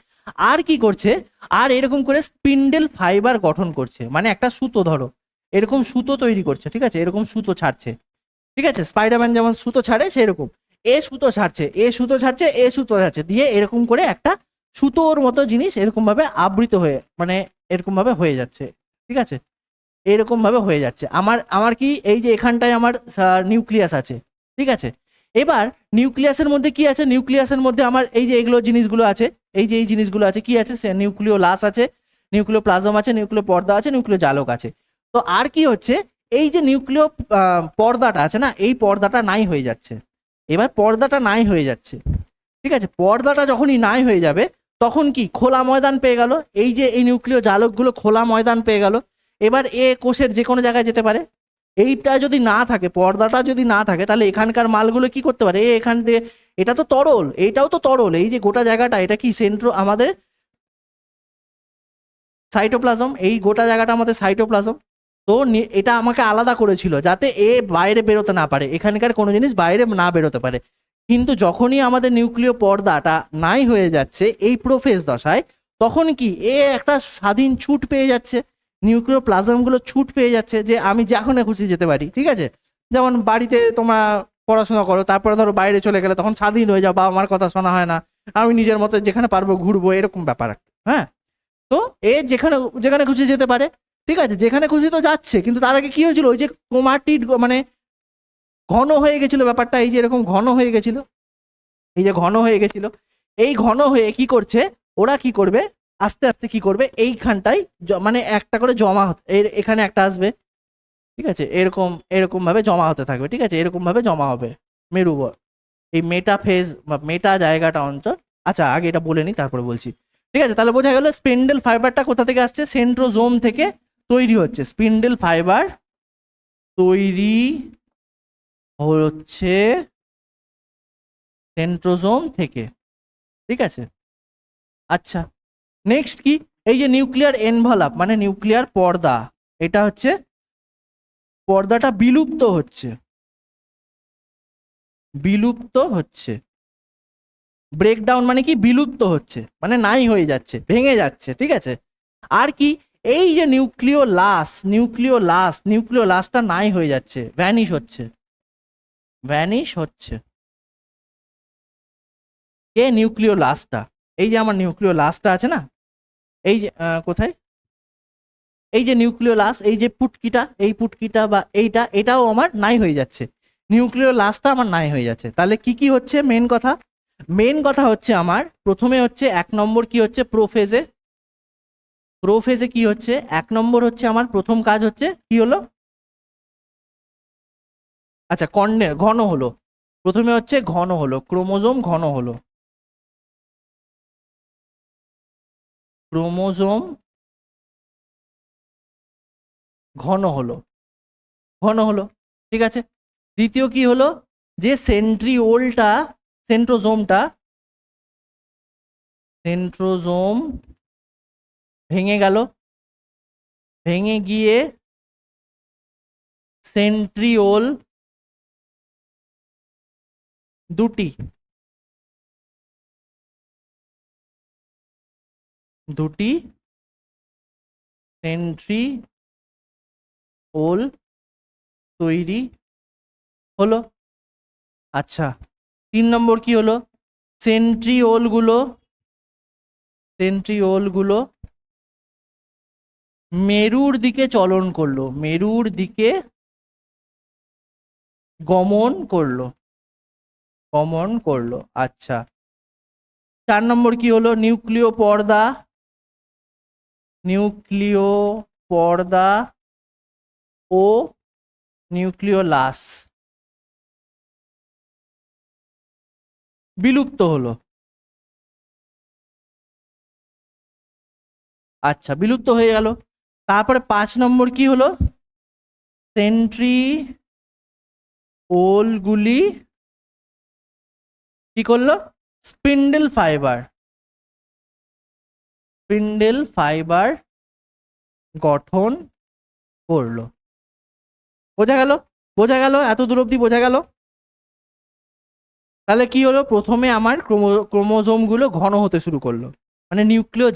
আর কি করছে, আর এরকম করে স্পিন্ডেল ফাইবার গঠন করছে, মানে একটা সুতো ধরো এরকম সুতো তৈরি করছে। ঠিক আছে, এরকম সুতো ছাড়ছে। ঠিক আছে, স্পাইডারম্যান যেমন সুতো ছাড়ে সেরকম এ সুতো ছাড়ছে, এ সুতো ছাড়ছে, এ সুতো ছাড়ছে, দিয়ে এরকম করে একটা সুতোর মতো জিনিস এরকম ভাবে আবৃত হয়ে, মানে এরকম ভাবে হয়ে যাচ্ছে। ঠিক আছে, এরকম ভাবে হয়ে যাচ্ছে। আমার আমার কি, এই যে এখানটায় আমার নিউক্লিয়াস আছে। ঠিক আছে, এবার নিউক্লিয়াসের মধ্যে কি আছে, নিউক্লিয়াসের মধ্যে আমার এই যে এগুলো জিনিসগুলো আছে, এই যে এই জিনিসগুলো আছে, কি আছে, নিউক্লিও লাস আছে, নিউক্লিও প্লাজম আছে, নিউক্লিও পর্দা আছে, নিউক্লিও জালক আছে। তো আর কি হচ্ছে, এই যে নিউক্লিয় পর্দাটা আছে না, এই পর্দাটা নাই হয়ে যাচ্ছে। এবার পর্দাটা নাই হয়ে যাচ্ছে। ঠিক আছে, পর্দাটা যখনই নাই হয়ে যাবে তখন কি, খোলা ময়দান পেয়ে গেল, এই যে এই নিউক্লিয় জালকগুলো খোলা ময়দান পেয়ে গেল। এবার এ কোষের যে কোনো জায়গায় যেতে পারে। এইটা যদি না থাকে, পর্দাটা যদি না থাকে, তাহলে এখানকার মালগুলো কি করতে পারে, এখান দিয়ে, এটা তো তরল, এইটাও তো তরল, এই যে গোটা জায়গাটা, এটা কি সেন্ট্রো আমাদের সাইটোপ্লাজম, এই গোটা জায়গাটা আমাদের সাইটোপ্লাজম। তো এটা আমাকে আলাদা করেছিল যাতে এ বাইরে বেরোতে না পারে, এখানকার কোনো জিনিস বাইরে না বেরোতে পারে। কিন্তু যখনই আমাদের নিউক্লিয় পর্দাটা নাই হয়ে যাচ্ছে এই প্রোফেজ দশায়, তখন কি এ একটা স্বাধীন ছুট পেয়ে যাচ্ছে, নিউক্লিয় প্লাজমগুলো ছুট পেয়ে যাচ্ছে যে আমি যখন খুশি যেতে পারি। ঠিক আছে, যেমন বাড়িতে তোমরা পড়াশোনা করো, তারপরে ধরো বাইরে চলে গেলে তখন স্বাধীন হয়ে যাও, বাবা আমার কথা শোনা হয় না, আমি নিজের মতো যেখানে পারবো ঘুরবো, এরকম ব্যাপার একটা। হ্যাঁ, তো এ যেখানে যেখানে খুশি যেতে পারে। ঠিক আছে, যেখানে খুশি তো যাচ্ছে, কিন্তু তার আগে কি হয়েছিল, ওই যে ক্রোমাটিড মানে ঘন হয়ে গেছিল ব্যাপারটা, এই যে এরকম ঘন হয়ে গেছিল, এই যে ঘন হয়ে গেছিল, এই ঘন হয়ে কি করছে, ওরা কি করবে, আস্তে আস্তে কি করবে, এইখানটাই মানে একটা করে জমা হতে, এখানে একটা আসবে। ঠিক আছে, এরকম এরকম ভাবে জমা হতে থাকবে। ঠিক আছে, এরকম ভাবে জমা হবে মেরুবর, এই মেটা ফেজ বা মেটা জায়গাটা অন্তর। আচ্ছা আগে এটা বলে নিই তারপরে বলছি। ঠিক আছে, তাহলে বোঝা গেল স্পিন্ডেল ফাইবারটা কোথা থেকে আসছে, সেন্ট্রোজোম থেকে তৈরি হচ্ছে। স্পিন্ডেল ফাইবার তৈরি হচ্ছে সেন্ট্রোজোম থেকে। ঠিক আছে, আচ্ছা নেক্সট কি, এই যে নিউক্লিয়ার এনভেলপ মানে নিউক্লিয়ার পর্দা, এটা হচ্ছে পর্দাটা বিলুপ্ত হচ্ছে, বিলুপ্ত হচ্ছে। ব্রেকডাউন মানে কি, বিলুপ্ত হচ্ছে, মানে নাই হয়ে যাচ্ছে, ভেঙে যাচ্ছে। ঠিক আছে, আর কি, এই যে নিউক্লিয় লাস, নিউক্লিয় লাস, নিউক্লিয় লাসটা নাই হয়ে যাচ্ছে, ভ্যানিশ হচ্ছে, ভ্যানিশ হচ্ছে। কে, নিউক্লিয় লাসটা, এই যে আমার নিউক্লিয় লাসটা আছে না, এই যে কোথায়, এই যে নিউক্লিয় লাস, এই যে পুটকিটা, এই পুটকিটা বা এইটা, এটাও আমার নাই হয়ে যাচ্ছে, নিউক্লিয় লাসটা আমার নাই হয়ে যাচ্ছে। তাহলে কি কি হচ্ছে মেন কথা, মেন কথা হচ্ছে আমার প্রথমে হচ্ছে এক নম্বর কি হচ্ছে, প্রোফেজে, প্রোফেজে কি হচ্ছে, এক নম্বর হচ্ছে আমার প্রথম কাজ হচ্ছে কি হলো, আচ্ছা কর্ণে ঘন হলো, প্রথমে হচ্ছে ঘন হলো, ক্রোমোজোম ঘন হলো, ক্রোমোজোম ঘন হলো, ঘন হলো। ঠিক আছে, দ্বিতীয় কি হলো, যে সেন্ট্রিওলটা, সেন্ট্রোজোমটা, সেন্ট্রোজোম ভেঙে গেল, ভেঙে গিয়ে সেন্ট্রিওল দুটি, দুটি সেন্ট্রিওল তৈরি হলো। আচ্ছা, 3 নম্বর কি হলো? সেন্ট্রিওলগুলো মেরুর দিকে চলন করলো, মেরুর দিকে গমন করলো। আচ্ছা, 4 নম্বর কি হলো? নিউক্লিয় পর্দা ও নিউক্লিওলাস বিলুপ্ত হলো। আচ্ছা, বিলুপ্ত হয়ে গেল। তারপরে 5 নম্বর কি হলো? সেন্ট্রিওলগুলি কি করলো? স্পিন্ডেল ফাইবার গঠন করলো। বোঝা গেল এত দূর অব্দি বোঝা গেল? তাহলে কি হলো? প্রথমে আমার ক্রোমোজোমগুলো ঘন হতে শুরু করলো, মানে নিউক্লিয়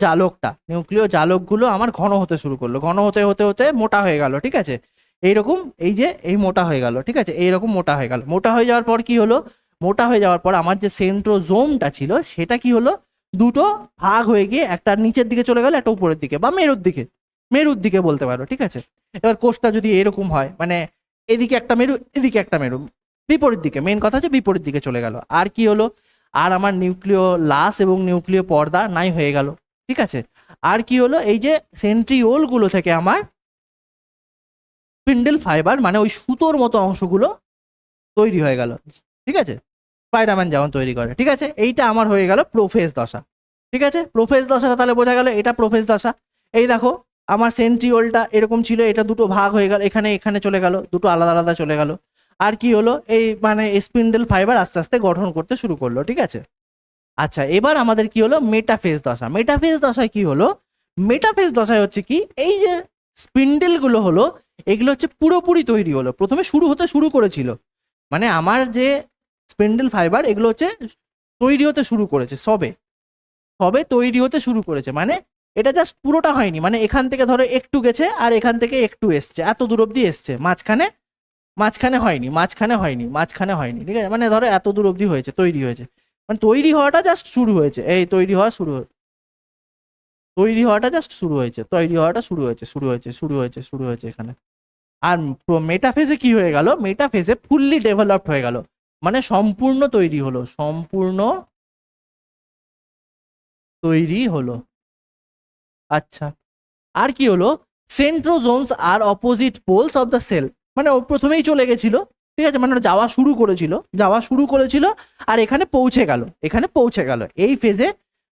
জালকগুলো আমার ঘন হতে শুরু করলো, ঘন হতে হতে হতে মোটা হয়ে গেল, ঠিক আছে? এইরকম, এই মোটা হয়ে গেল, ঠিক আছে? এইরকম মোটা হয়ে গেল। মোটা হয়ে যাওয়ার পর কি হলো? মোটা হয়ে যাওয়ার পর আমার যে সেন্ট্রোজোমটা ছিল সেটা কি হলো? দুটো ভাগ হয়ে গিয়ে একটা নিচের দিকে চলে গেল, একটা উপরের দিকে বা মেরুর দিকে বলতে পারো, ঠিক আছে? এবার কোষটা যদি এরকম হয়, মানে এদিকে একটা মেরু, এদিকে একটা মেরু, বিপরীত দিকে, মেন কথা হচ্ছে বিপরীত দিকে চলে গেল। আর কি হলো? আর আমার নিউক্লিয় লাস এবং নিউক্লিয় পর্দা নাই হয়ে গেল, ঠিক আছে? আর কি হলো? এই যে সেন্ট্রিওল গুলো থেকে আমার স্পিন্ডেল ফাইবার, মানে ওই সুতোর মতো অংশগুলো তৈরি হয়ে গেল, ঠিক আছে? স্পাইডারম্যান যেমন তৈরি করে, ঠিক আছে? এইটা আমার হয়ে গেল প্রোফেজ দশা, ঠিক আছে? প্রোফেজ দশাটা তাহলে বোঝা গেল, এটা প্রোফেজ দশা। এই দেখো, আমার সেন্ট্রিওলটা এরকম ছিল, এটা দুটো ভাগ হয়ে গেল, এখানে এখানে চলে গেল, দুটো আলাদা আলাদা চলে গেল। আর কি হলো? এই মানে স্পিন্ডেল ফাইবার আস্তে আস্তে গঠন করতে শুরু করলো, ঠিক আছে? আচ্ছা, এবার আমাদের কি হলো? মেটাফেজ দশা। মেটাফেজ দশায় কি হলো? মেটাফেজ দশায় হচ্ছে কি, এই যে স্পিন্ডেল গুলো হলো, এগুলো হচ্ছে পুরোপুরি তৈরি হলো। প্রথমে শুরু হতে শুরু করেছিল, মানে আমার যে স্পিন্ডেল ফাইবার এগুলো হচ্ছে তৈরি হতে শুরু করেছে, সবে সবে তৈরি হতে শুরু করেছে, মানে এটা জাস্ট পুরোটা হয়নি, মানে এখান থেকে ধরো একটু গেছে আর এখান থেকে একটু এসছে, এত দূর অব্দি এসছে, মাঝখানে মাঝখানে হয়নি, ঠিক আছে? মানে ধরো এত দূর অব্দি হয়েছে, তৈরি হয়েছে, মানে তৈরি হওয়াটা জাস্ট শুরু হয়েছে, এই তৈরি হওয়াটা জাস্ট শুরু হয়েছে, তৈরি হওয়াটা শুরু হয়েছে এখানে। আর মেটাফেজে কি হয়ে গেল? মেটাফেজে ফুললি ডেভেলপড হয়ে গেল, মানে সম্পূর্ণ তৈরি হলো। আচ্ছা, আর কি হলো? সেন্ট্রোজোমস আর opposite poles of the cell, মানে ও প্রথমেই চলে গেছিল, ঠিক আছে? মানে ওরা যাওয়া শুরু করেছিল আর এখানে পৌঁছে গেল এই ফেজে।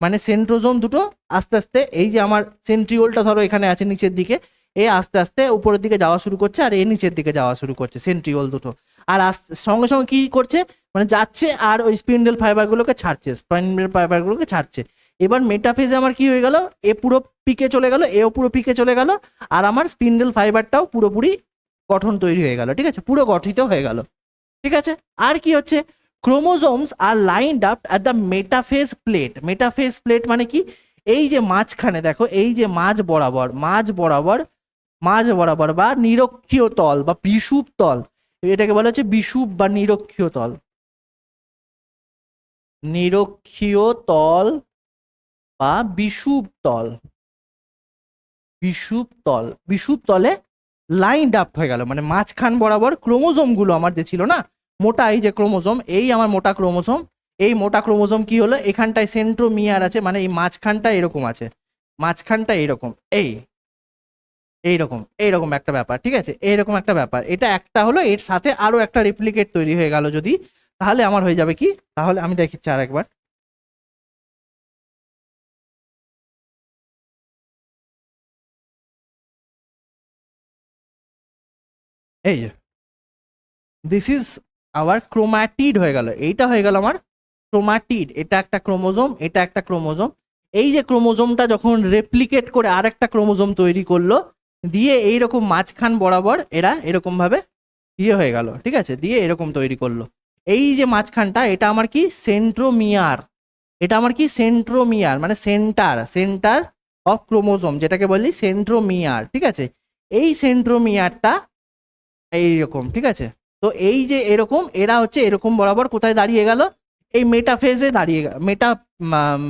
মানে সেন্ট্রোজোম দুটো আস্তে আস্তে, এই যে আমার সেন্ট্রিওলটা ধরো এখানে আছে নিচের দিকে, এ আস্তে আস্তে উপরের দিকে যাওয়া শুরু করছে আর এ নিচের দিকে যাওয়া শুরু করছে, সেন্ট্রিওল দুটো। আর সঙ্গে সঙ্গে কি করছে? মানে যাচ্ছে আর ওই স্পিন্ডেল ফাইবারগুলোকে ছাড়ছে। এবার মেটাফেজে আমার কি হয়ে গেল? এ পুরো পিকে চলে গেল, এও পুরো পিকে চলে গেল, আর আমার স্পিন্ডেল ফাইবারটাও পুরোপুরি গঠন তৈরি হয়ে গেল, ঠিক আছে? পুরো গঠিত হয়ে গেল, ঠিক আছে? আর কি হচ্ছে? Chromosomes R lined up at the metaphase plate মানে কি? এই যে মাঝখানে দেখো, এই যে মাঝ বরাবর বা নিরক্ষীয় তল বা বিষুব তল, এটাকে বলা হচ্ছে বিষুব বা নিরক্ষীয় তল বা বিষুব তলে লাইন আপ হয়ে গেল, মানে মাঝখান বরাবর ক্রোমোজোম গুলো আমার যে ছিল না, মোটা, এই যে ক্রোমোজোম, এই আমার মোটা ক্রোমোজোম, এই মোটা ক্রোমোজোম কি হলো? এখানটায় সেন্ট্রোমিয়ার আছে, মানে এই মাঝখানটা এরকম আছে, মাঝখানটা এইরকম, এইরকম একটা ব্যাপার, ঠিক আছে? এইরকম একটা ব্যাপার, এটা একটা হলো, এর সাথে আরো একটা রেপ্লিকেট তৈরি হয়ে গেল যদি, তাহলে আমার হয়ে যাবে কি? তাহলে আমি দেখিচ্ছি আর একবার, এই যে দিস ইজ আওয়ার ক্রোম্যাটিড হয়ে গেল, এইটা হয়ে গেল আমার ক্রোম্যাটিড, এটা একটা ক্রোমোজোম, এটা একটা ক্রোমোজোম। এই যে ক্রোমোজোমটা যখন রেপ্লিকেট করে আর একটা ক্রোমোজোম তৈরি করলো, দিয়ে এইরকম মাঝখান বরাবর এরা এরকম ভাবে হয়ে গেল, ঠিক আছে? দিয়ে এরকম তৈরি করলো। এই যে মাঝখানটা, এটা আমার কি সেন্ট্রোমিয়ার, মানে সেন্টার অফ ক্রোমোজোম, যেটাকে বলি সেন্ট্রোমিয়ার, ঠিক আছে? এই সেন্ট্রোমিয়ারটা এইরকম, ঠিক আছে। তো এই যে এরকম, এরা হচ্ছে এরকম বরাবর কোথায় দাঁড়িয়ে গেল, এই মেটাফেজে দাঁড়িয়ে গেল,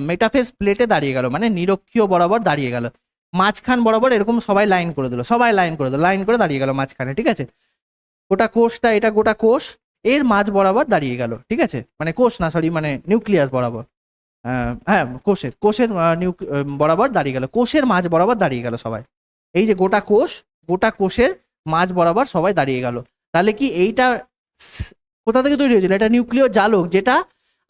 মেটাফেজ প্লেটে দাঁড়িয়ে গেল, মানে নিরক্ষীয় বরাবর দাঁড়িয়ে গেল, মাঝখান বরাবর এরকম সবাই লাইন করে দিল, সবাই লাইন করে দিল, লাইন করে দাঁড়িয়ে গেল মাঝখানে, ঠিক আছে। গোটা কোষটা, এটা গোটা কোষ এর মাঝ বরাবর দাঁড়িয়ে গেল, ঠিক আছে, মানে কোষ না, সরি, মানে নিউক্লিয়াস বরাবর, হ্যাঁ কোষের কোষের বরাবর দাঁড়িয়ে গেল, কোষের মাঝ বরাবর দাঁড়িয়ে গেল সবাই। এই যে গোটা কোষ, গোটা কোষের মাঝ বরাবর সবাই দাঁড়িয়ে গেল। তাহলে কি এইটা কোথা থেকে তৈরি হয়েছিল? এটা নিউক্লিয় জালক, যেটা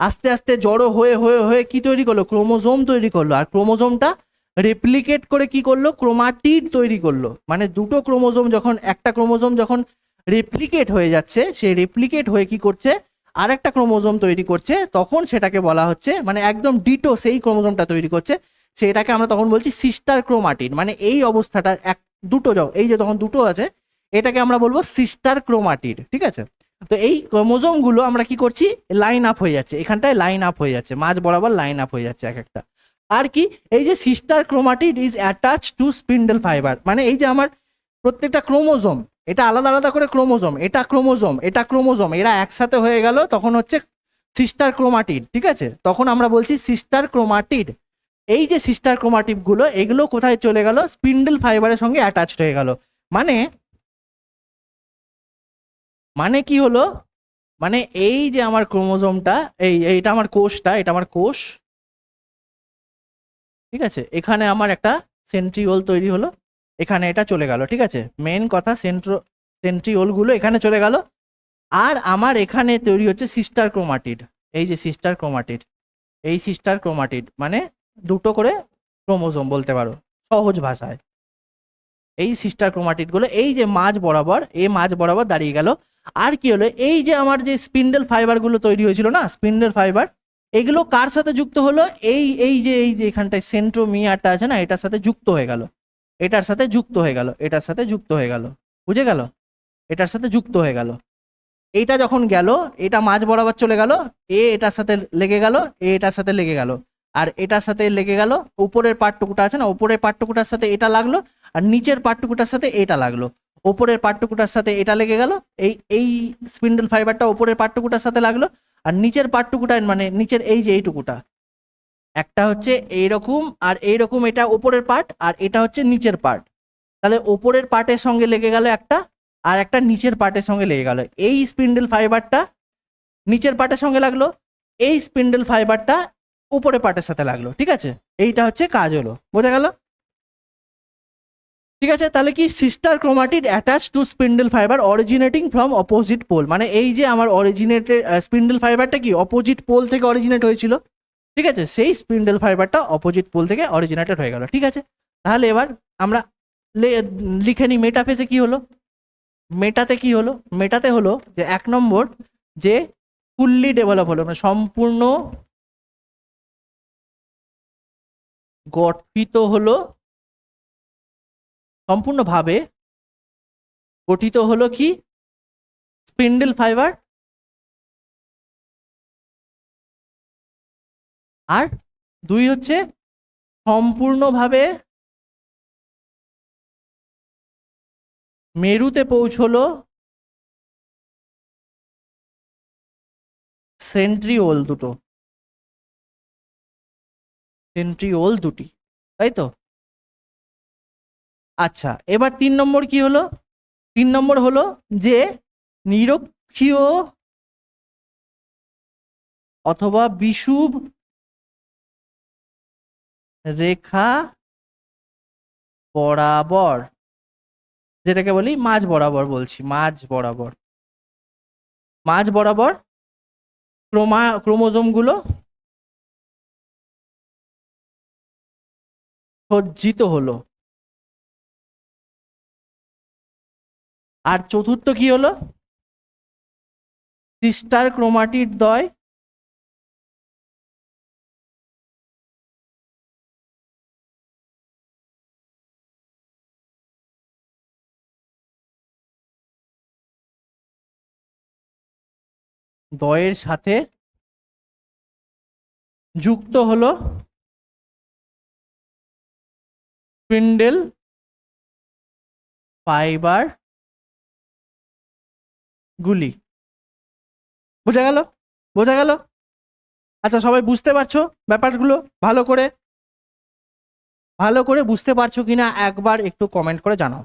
আস্তে আস্তে জড়ো হয়ে হয়ে হয়ে কি তৈরি করলো, ক্রোমোজোম তৈরি করলো, আর ক্রোমোজোমটা রেপ্লিকেট করে কি করলো, ক্রোমাটিড তৈরি করলো। মানে দুটো ক্রোমোজোম যখন, একটা ক্রোমোজোম যখন রেপ্লিকেট হয়ে যাচ্ছে, সে রেপ্লিকেট হয়ে কি করছে, আর একটা ক্রোমোজোম তৈরি করছে, তখন সেটাকে বলা হচ্ছে, মানে একদম ডিটো সেই ক্রোমোজোমটা তৈরি করছে, সেটাকে আমরা তখন বলছি সিস্টার ক্রোমাটিড। মানে এই অবস্থাটা এক দুটো, এই যে তখন দুটো আছে, এটাকে আমরা বলবো সিস্টার ক্রোমাটিড, ঠিক আছে। তো এই ক্রোমোজোম গুলো আমরা কি করছি, লাইন আপ হয়ে যাচ্ছে, এখানটায় লাইন আপ হয়ে যাচ্ছে, মাঝ বরাবর লাইন আপ হয়ে যাচ্ছে এক একটা। আর কি, এই যে sister chromatid is attach to spindle fibre, মানে এই যে আমার প্রত্যেকটা ক্রোমোজোম, এটা আলাদা আলাদা করে ক্রোমোজোম, এটা ক্রোমোজোম, এটা ক্রোমোজোম, এরা একসাথে হয়ে গেল, তখন হচ্ছে সিস্টার ক্রোমাটিড, ঠিক আছে। তখন আমরা বলছি সিস্টার ক্রোমাটিড। এই যে সিস্টার ক্রোমাটিড গুলো, এগুলো কোথায় চলে গেল, স্পিন্ডল ফাইবারের সঙ্গে অ্যাটাচড হয়ে গেল। মানে মানে কি হলো, মানে এই যে আমার ক্রোমোজোমটা, এইটা আমার কোষটা, এটা আমার কোষ, ঠিক আছে। এখানে আমার একটা সেন্ট্রিওল তৈরি হলো, এখানে এটা চলে গেল, ঠিক আছে। মেন কথা, সেন্ট্রিওল গুলো এখানে চলে গেল, আর আমার এখানে তৈরি হচ্ছে সিস্টার ক্রোমাটিড। এই যে সিস্টার ক্রোমাটিড, এই সিস্টার ক্রোমাটিড মানে দুটো করে ক্রোমোজোম বলতে পারো সহজ ভাষায়। এই সিস্টার ক্রোমাটিড গুলো এই যে মাঝ বরাবর, এই মাঝ বরাবর দাঁড়িয়ে গেল। আর কি হলো, এই যে আমার যে স্পিন্ডল ফাইবার গুলো তৈরি হয়েছিল না, স্পিন্ডল ফাইবার, এগুলো কার সাথে যুক্ত হলো, এই যে এখানটায় সেন্ট্রোমিয়ারটা আছে না, এটার সাথে যুক্ত হয়ে গেল, এটার সাথে যুক্ত হয়ে গেল, এটার সাথে যুক্ত হয়ে গেল, বুঝে গেল, এটার সাথে যুক্ত হয়ে গেল। এইটা যখন গেল, এটা মাঝ বরাবর চলে গেল, এটার সাথে লেগে গেল, এটার সাথে লেগে গেল, আর এটার সাথে লেগে গেল, উপরের পার্টটুকুটা আছে না, উপরের পার্টটুকুটার সাথে এটা লাগলো, আর নিচের পার্টটুকুটার সাথে এটা লাগলো, উপরের পার্টটুকুটার সাথে এটা লেগে গেল, এই স্পিন্ডল ফাইবারটা উপরের পার্টটুকুটার সাথে লাগলো, আর নিচের পার্টটুকুটা মানে নিচের এই যে এইটুকুটা, একটা হচ্ছে এইরকম আর এইরকম, এটা উপরের পার্ট আর এটা হচ্ছে নিচের পার্ট। তাহলে উপরের পার্টের সঙ্গে লেগে গেল একটা, আর একটা নিচের পার্টের সঙ্গে লেগে গেল, এই স্পিন্ডল ফাইবারটা নিচের পার্টের সঙ্গে লাগলো, এই স্পিন্ডল ফাইবারটা উপরের পার্টের সাথে লাগলো, ঠিক আছে। এইটা হচ্ছে কাজ হলো, বোঝা গেল, ঠিক আছে। তাহলে কি, sister chromatid attach to spindle fibre originating from opposite pole, মানে এই যে আমার অরিজিনেটেড স্পিন্ডল ফাইবারটা কি অপোজিট পোল থেকে অরিজিনেট হয়েছিল, ঠিক আছে, সেই স্পিন্ডল ফাইবারটা অপোজিট পোল থেকে অরিজিনেটেড হয়ে গেল, ঠিক আছে। তাহলে এবার আমরা লিখে নিই, মেটাফেজে কি হলো, মেটাতে কি হলো, মেটাতে হলো যে 1 নম্বর, যে ফুললি ডেভেলপ হলো, মানে সম্পূর্ণ গঠিত হলো, সম্পূর্ণভাবে গঠিত হলো কি স্পিন্ডল ফাইবার, আর 2 হচ্ছে সম্পূর্ণভাবে মেরুতে পৌঁছলো সেন্ট্রিওল দুটো, সেন্ট্রিওল দুটি, তাই তো। আচ্ছা, এবার 3 নম্বর কি হলো, 3 নম্বর হলো যে নিরক্ষীয় অথবা বিষুব রেখা বরাবর, যেটাকে বলি মাঝ বরাবর, বলছি মাঝ বরাবর, মাঝ বরাবর ক্রোমোজোম গুলো সজ্জিত হলো। আর চতুর্থ কি হলো, সিস্টার ক্রোমাটিড দ্বয় দ্বয়ের সাথে যুক্ত হলো স্পিন্ডল ফাইবার গুলি। বোঝা গেল? বোঝা গেল? আচ্ছা, সবাই বুঝতে পারছো ব্যাপারগুলো? ভালো করে বুঝতে পারছো কিনা একবার একটু কমেন্ট করে জানাও।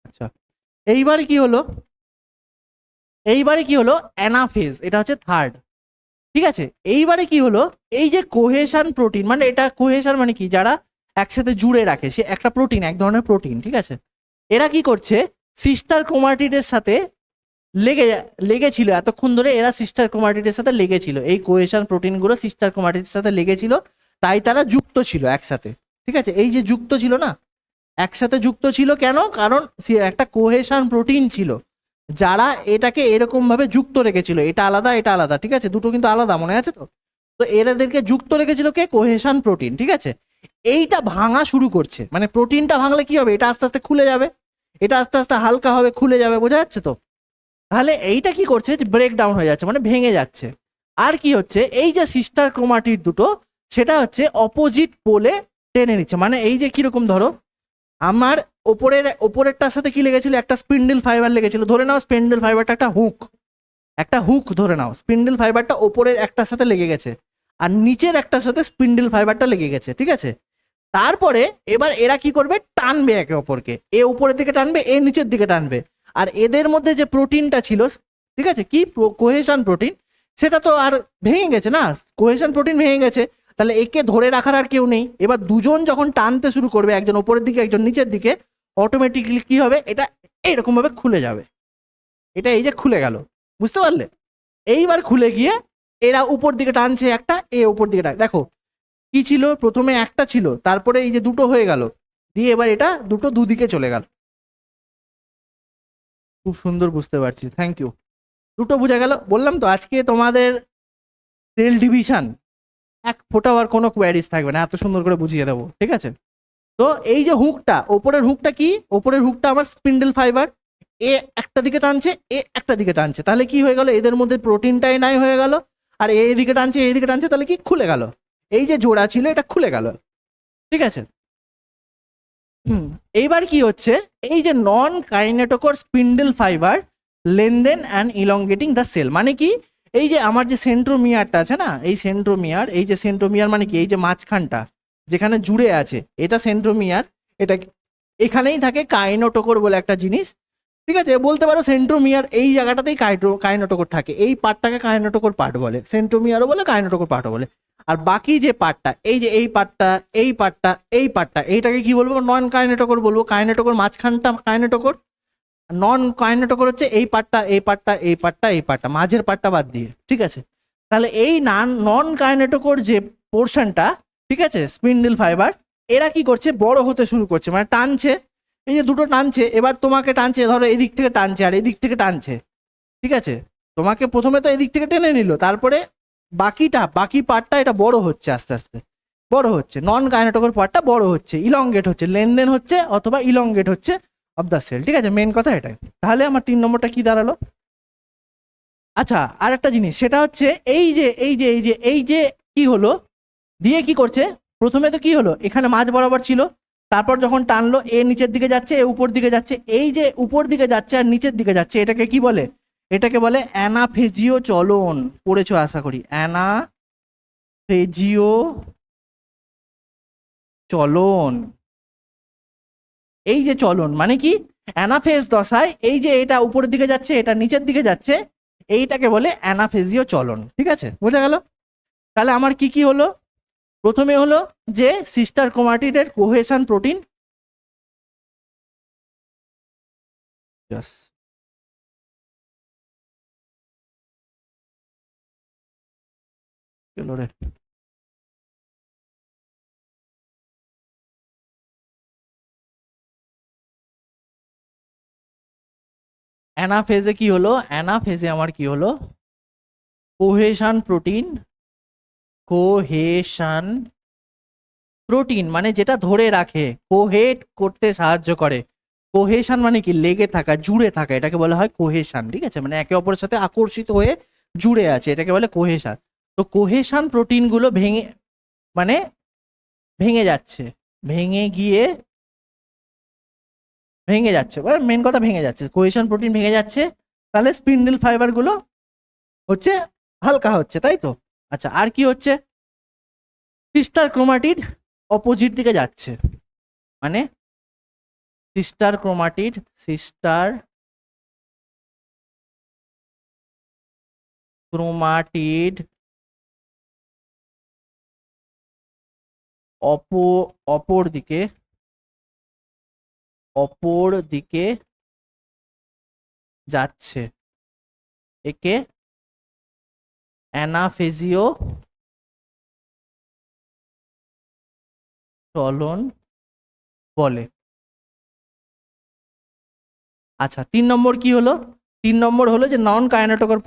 আচ্ছা, এইবারে কি হলো? অ্যানাফেজ, এটা হচ্ছে থার্ড। ঠিক আছে, এইবারে কি হলো? এই যে কোহেশন প্রোটিন, মানে এটা কোহেশন মানে কি, যারা একসাথে জুড়ে রাখে, সে একটা প্রোটিন, এক ধরনের প্রোটিন। ঠিক আছে, এরা কি করছে, সিস্টার ক্রোমাটিডের সাথে লেগেছিল এতক্ষণ ধরে, এরা সিস্টার ক্রোমাটিডের সাথে লেগেছিল, এই কোহেশন প্রোটিনগুলো সিস্টার ক্রোমাটিডের সাথে লেগেছিল, তাই তারা যুক্ত ছিল একসাথে। ঠিক আছে, এই যে যুক্ত ছিল না, একসাথে যুক্ত ছিল কেন? কারণ একটা কোহেশন প্রোটিন ছিল যারা এটাকে এরকম ভাবে যুক্ত রেখেছিল, এটা আলাদা এটা আলাদা। ঠিক আছে, দুটো কিন্তু আলাদা, মনে আছে তো? তো এরাদেরকে যুক্ত রেখেছিল কে? Cohesion protein. ঠিক আছে, এইটা ভাঙা শুরু করছে, মানে প্রোটিনটা ভাঙলে কি হবে, এটা আস্তে আস্তে খুলে যাবে, এটা আস্তে আস্তে হালকা হবে, খুলে যাবে। বোঝা যাচ্ছে তো? তাহলে এইটা কি করছে, ব্রেক ডাউন হয়ে যাচ্ছে, মানে ভেঙে যাচ্ছে। আর কি হচ্ছে, এই যে সিস্টার ক্রোমাটিড দুটো, সেটা হচ্ছে অপোজিট পোলে টেনে নিচ্ছে। মানে এই যে কিরকম, ধরো আমার ওপরেরটার সাথে কি লেগেছিল, একটা স্পিন্ডল ফাইবার লেগেছিল, ধরে নাও স্পিন্ডল ফাইবারটা একটা হুক ধরে নাও, স্পিন্ডল ফাইবারটা ওপরের একটার সাথে লেগে গেছে, আর নিচের একটার সাথে স্পিন্ডল ফাইবারটা লেগে গেছে। ঠিক আছে, তারপরে এবার এরা কি করবে, টানবে একে অপরকে, এ উপরের দিকে টানবে, এ নিচের দিকে টানবে, আর এদের মধ্যে যে প্রোটিনটা ছিল, ঠিক আছে, কি কোহেশন প্রোটিন, সেটা তো আর ভেঙে গেছে না, কোহেশন প্রোটিন ভেঙে গেছে, তাহলে একে ধরে রাখার আর কেউ নেই। এবার দুজন যখন টানতে শুরু করবে, একজন ওপরের দিকে একজন নিচের দিকে, অটোমেটিকলি কি হবে, এটা এইরকম ভাবে খুলে যাবে। এটা এই যে খুলে গেল, বুঝতে পারলে? এইবার খুলে গিয়ে এরা উপর দিকে টানছে, একটা এ উপর দিকে দেখো কি ছিল, প্রথমে একটা ছিল, তারপরে এই যে দুটো হয়ে গেল, দিয়ে এবার এটা দুটো দুদিকে চলে গেল। খুব সুন্দর, বুঝতে পারছি, থ্যাংক ইউ। দুটো বোঝা গেল, বললাম তো আজকে তোমাদের সেল ডিভিশন এক ফোটাও আর কোনো কোয়ারিজ থাকবে না, এত সুন্দর করে বুঝিয়ে দেবো। ঠিক আছে, তো এই যে হুকটা, ওপরের হুকটা কি, ওপরের হুকটা আমার স্পিন্ডল ফাইবার, এ একটা দিকে টানছে, এ একটা দিকে টানছে, তাহলে কি হয়ে গেল, এদের মধ্যে প্রোটিনটাই নাই হয়ে গেল, আর এইদিকে টানছে এইদিকে টানছে, তাহলে কি খুলে গেল, এই যে জোড়া ছিল এটা খুলে গেল। ঠিক আছে, এইবার কি হচ্ছে, এই যে নন কাইনেটোকোর স্পিন্ডল ফাইবার লেনদেন অ্যান্ড ইলংগেটিং দ্য সেল, মানে কি, এই যে আমার যে সেন্ট্রোমিয়ারটা আছে না, এই সেন্ট্রোমিয়ার, এই যে সেন্ট্রোমিয়ার মানে কি, এই যে মাঝখানটা যেখানে জুড়ে আছে, এটা সেন্ট্রোমিয়ার, এটা এখানেই থাকে কাইনোটোকোর বলে একটা জিনিস। ঠিক আছে, বলতে পারো সেন্ট্রোমিয়ার এই জায়গাটাতেই কাইনোটোকোর থাকে, এই পার্টটাকে কাইনোটোকোর পার্ট বলে, সেন্ট্রোমিয়ারও বলে কাইনোটোকোর পার্টও বলে। আর বাকি যে পার্টটা, এই যে এই পার্টটা, এই পার্টটা, এই পার্টটা, এইটাকে কি বলবো, নন কাইনেটোকোর বলবো। কাইনেটোকোর মাঝখানটা কাইনেটোকোর, নন কাইনেটোকোর হচ্ছে এই পার্টটা, এই পার্টটা, এই পার্টটা, এই পার্টটা, মাঝের পার্টটা বাদ দিয়ে। ঠিক আছে, তাহলে এই নন কাইনেটোকোর যে পোর্শনটা, ঠিক আছে, স্পিন্ডল ফাইবার, এরা কি করছে, বড় হতে শুরু করছে, মানে টানছে, এই যে দুটো টানছে, এবার তোমাকে টানছে, ধরো এদিক থেকে টানছে আর এদিক থেকে টানছে। ঠিক আছে, তোমাকে প্রথমে তো এদিক থেকে টেনে নিল, তারপরে বাকি পার্টটা এটা বড় হচ্ছে, আস্তে আস্তে বড় হচ্ছে, নন কাইনেটোকোর পার্টটা বড় হচ্ছে, ইলংগেট হচ্ছে, লেনদেন হচ্ছে অথবা ইলংগেট হচ্ছে অফ দ্য সেল। ঠিক আছে, মেন কথা এটাই। তাহলে আমার 3 নম্বরটা কি দাঁড়ালো? আচ্ছা, আর একটা জিনিস, সেটা হচ্ছে এই যে কি হলো, দিয়ে কি করছে, প্রথমে তো কি হলো, এখানে মাঝ বরাবর ছিল, তারপর যখন টানলো, এ নিচের দিকে যাচ্ছে, এ উপর দিকে যাচ্ছে, এই যে উপর দিকে যাচ্ছে আর নিচের দিকে যাচ্ছে, এটাকে কি বলে, এটাকে বলে অ্যানাফেজিও চলন। পড়েছো আশা করি, অ্যানাফেজিও চলন। এই যে চলন মানে কি, অ্যানাফেজ দশায় এই যে এটা উপরের দিকে যাচ্ছে, এটা নিচের দিকে যাচ্ছে, এইটাকে বলে অ্যানাফেজিও চলন। ঠিক আছে, বোঝা গেল? তাহলে আমার কি কি হলো, প্রথমে হলো যে সিস্টার ক্রোমাটিডের কোহেশন প্রোটিন, চলো রে, অ্যানাফেজে কি হলো, অ্যানাফেজে আমার কি হলো, কোহেশন প্রোটিন, কোহেশন প্রোটিন মানে যেটা ধরে রাখে, কোহেট করতে সাহায্য করে। কোহেশন মানে কি, লেগে থাকা, জুড়ে থাকা, এটাকে বলা হয় কোহেশন। ঠিক আছে, মানে একে অপরের সাথে আকর্ষিত হয়ে জুড়ে আছে, এটাকে বলে কোহেশন। তো কোহেশন প্রোটিনগুলো ভেঙে মানে ভেঙে যাচ্ছে, ভেঙে যাচ্ছে, মেন কথা ভেঙে যাচ্ছে, কোহেশন প্রোটিন ভেঙে যাচ্ছে, তাহলে স্পিন্ডল ফাইবারগুলো হচ্ছে হালকা হচ্ছে, তাই তো? আচ্ছা, আর কি হচ্ছে? সিস্টার ক্রোমাটিড অপোজিট দিকে যাচ্ছে, মানে সিস্টার ক্রোমাটিড অপর দিকে যাচ্ছে, একে অ্যানাফেজিও চলন বলে। আচ্ছা, 3 নম্বর কি হলো? 3 নম্বর হলো যে নন কাইনেটোকর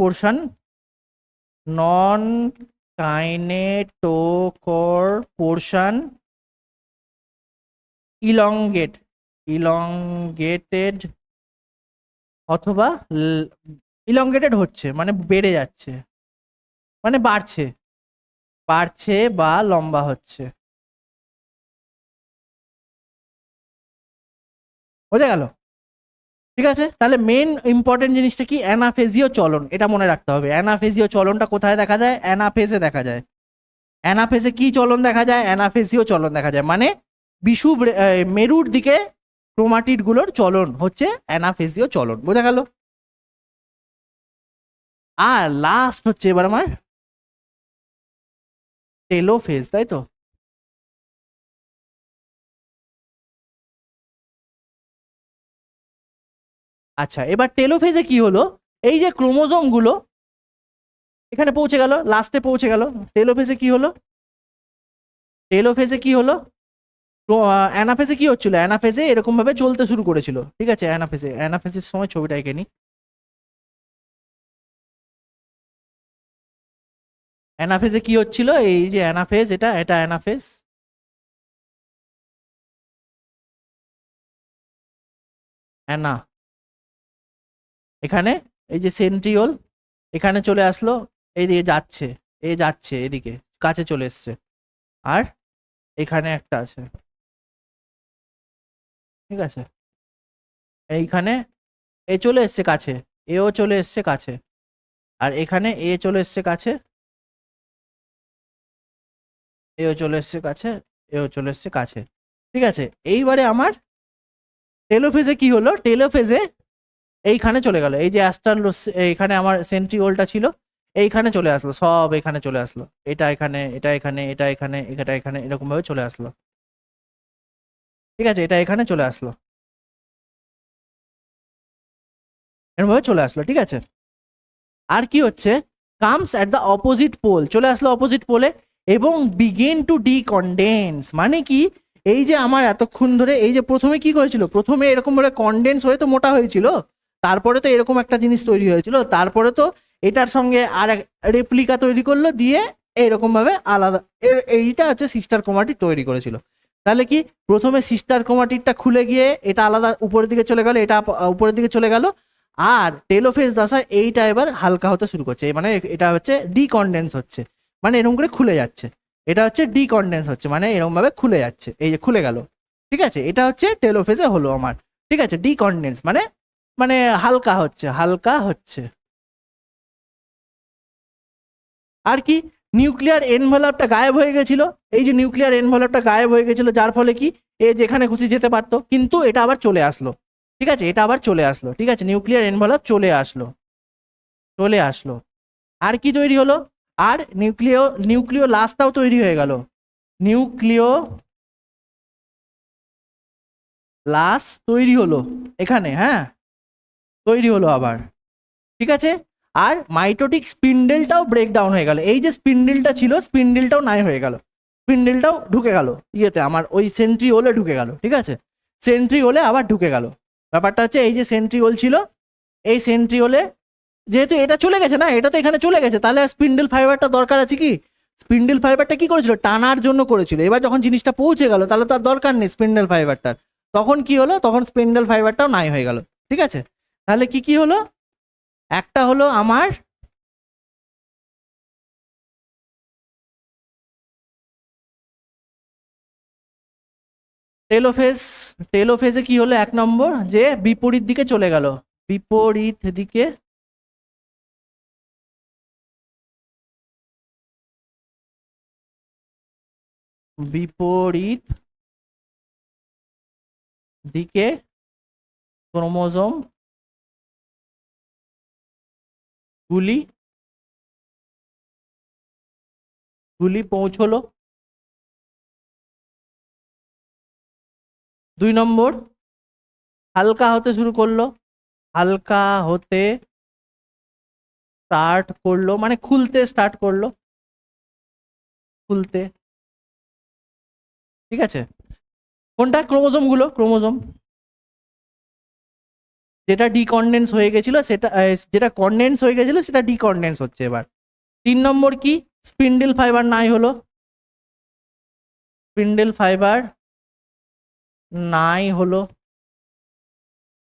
পোর্শন ইলংগেটেড অথবা ইলংগেটেড হচ্ছে, মানে বেড়ে যাচ্ছে, মানে বাড়ছে বা লম্বা হচ্ছে। বোঝা গেল? ঠিক আছে, তাহলে মেন ইম্পর্টেন্ট জিনিসটা কি? অ্যানাফেজিও চলন, এটা মনে রাখতে হবে। অ্যানাফেজিও চলনটা কোথায় দেখা যায়? অ্যানাফেজে দেখা যায়। অ্যানাফেজে কি চলন দেখা যায়? অ্যানাফেজিও চলন দেখা যায়, মানে বিষুব মেরুর দিকে ক্রোমাটিড গুলোর চলন হচ্ছে অ্যানাফেজিও চলন। বোঝা গেল? আর লাস্ট হচ্ছে এবার আমার টেলোফেজ, তাই তো? আচ্ছা, এবার টেলোফেজে কি হলো? এই যে ক্রোমোজোম গুলো এখানে পৌঁছে গেল, লাস্টে পৌঁছে গেল। টেলোফেজে কি হলো? টেলোফেজে কি হলো? অ্যানাফেজে কি হচ্ছিল? অ্যানাফেজে এরকম ভাবে চলতে শুরু করেছিল, ঠিক আছে? অ্যানাফেজের সময় ছবিটা এঁকে নি। অ্যানাফেজে কি হচ্ছিল? এই যে অ্যানাফেজ, এটা এটা অ্যানাফেজ, অ্যানা, এখানে এই যে সেন্ট্রিওল এখানে চলে আসলো, এই দিকে যাচ্ছে, এদিকে কাছে চলে এসছে, আর এখানে একটা আছে, ঠিক আছে? এইখানে এ চলে এসছে কাছে, এও চলে এসছে কাছে, আর এখানে এ চলে এসছে কাছে, এও চলে এসছে কাছে, এও চলে এসছে কাছে, ঠিক আছে? এইবারে আমার টেলোফেজে কি হলো? টেলোফেজে এইখানে চলে গেল, এই যে অ্যাস্ট্রাল, এইখানে আমার সেন্ট্রিওলটা ছিল, এইখানে চলে আসলো, সব এখানে চলে আসলো, এটা এখানে, এটা এখানে, এটা এখানে, এটা এখানে, এরকম ভাবে চলে আসলো, ঠিক আছে? এটা এখানে চলে আসলো, এরকম ভাবে চলে আসলো, ঠিক আছে? আর কি হচ্ছে? Comes at the opposite pole, চলে আসলো অপোজিট পোলে, এবং বিগেন টু ডিকন্ডেন্স, মানে কি? এই যে আমার এতক্ষণ ধরে এই যে প্রথমে কি করেছিল, প্রথমে এরকম ভাবে কন্ডেন্স হয়ে তো মোটা হয়েছিল, তারপরে তো এরকম একটা জিনিস তৈরি হয়েছিল, তারপরে তো এটার সঙ্গে আর এক রেপ্লিকা তৈরি করলো, দিয়ে এরকম ভাবে আলাদা এইটা হচ্ছে সিস্টার ক্রোমাটিড তৈরি করেছিল। তাহলে কি, প্রথমে সিস্টার ক্রোমাটিডটা খুলে গিয়ে এটা আলাদা উপরের দিকে চলে গেল, এটা উপরের দিকে চলে গেল, আর টেলোফেজ দশায় এইটা এবার হালকা হতে শুরু করছে, মানে এটা হচ্ছে ডিকন্ডেন্স হচ্ছে, মানে এরকম করে খুলে যাচ্ছে, এটা হচ্ছে ডিকন্ডেন্স হচ্ছে, মানে এরকম ভাবে খুলে যাচ্ছে, এই যে খুলে গেল, ঠিক আছে? এটা হচ্ছে টেলোফেজে হলো আমার, ঠিক আছে? ডিকন্ডেন্স মানে মানে হালকা হচ্ছে। আর কি? নিউক্লিয়ার এনভেলপটা গায়েব হয়ে গেছিল, এই যে নিউক্লিয়ার এনভেলপটা গায়েব হয়ে গেছিল, যার ফলে কি এ যেখানে খুশি যেতে পারতো, কিন্তু এটা আবার চলে আসলো, ঠিক আছে? এটা আবার চলে আসলো, ঠিক আছে? নিউক্লিয়ার এনভেলপ চলে আসলো। আর কি তৈরি হলো? আর নিউক্লিয় লাস্টটাও তৈরি হয়ে গেল, নিউক্লিয় লাস তৈরি হলো এখানে, হ্যাঁ, তৈরি হলো আবার, ঠিক আছে? আর মাইটোটিক স্পিন্ডেলটাও ব্রেকডাউন হয়ে গেল, এই যে স্পিন্ডেলটা ছিল, স্পিন্ডেলটাও নাই হয়ে গেল, স্পিন্ডেলটাও ঢুকে গেল ইয়েতে, আমার ওই সেন্ট্রিওলে ঢুকে গেল, ঠিক আছে? সেন্ট্রিওলে আবার ঢুকে গেল। ব্যাপারটা হচ্ছে এই যে সেন্ট্রিওল ছিল, এই সেন্ট্রিওলে যেহেতু এটা চলে গেছে না, এটা তো এখানে চলে গেছে, তাহলে আর স্পিন্ডেল ফাইবারটা দরকার আছে কি? স্পিন্ডেল ফাইবারটা কি করেছিল? টানার জন্য করেছিল, এবার যখন জিনিসটা পৌঁছে গেল, তাহলে তার দরকার নেই স্পিন্ডেল ফাইবারটার, তখন কি হলো? তখন স্পিন্ডেল ফাইবারটাও নাই হয়ে গেল, ঠিক আছে? তাহলে কি কি হলো? একটা হলো আমার টেলোফেজ, টেলোফেজে কি হলো, 1 নম্বর যে বিপরীত দিকে চলে গেল, বিপরীত দিকে বিপরীত দিকে ক্রোমোজোম গুলি পৌঁছলো। 2 নম্বর হালকা হতে শুরু করলো, হালকা হতে স্টার্ট করলো, মানে খুলতে স্টার্ট করলো, খুলতে। ঠিক আছে, কোনটা? ক্রোমোজোম গুলো, ক্রোমোজোম যেটা ডিকন্ডেন্স হয়ে গেছিল সেটা, যেটা কন্ডেন্স হয়ে গেছিল সেটা ডিকন্ডেন্স হচ্ছে এবার। 3 নম্বর কি? স্পিন্ডেল ফাইবার নাই হলো, স্পিন্ডেল ফাইবার নাই হলো,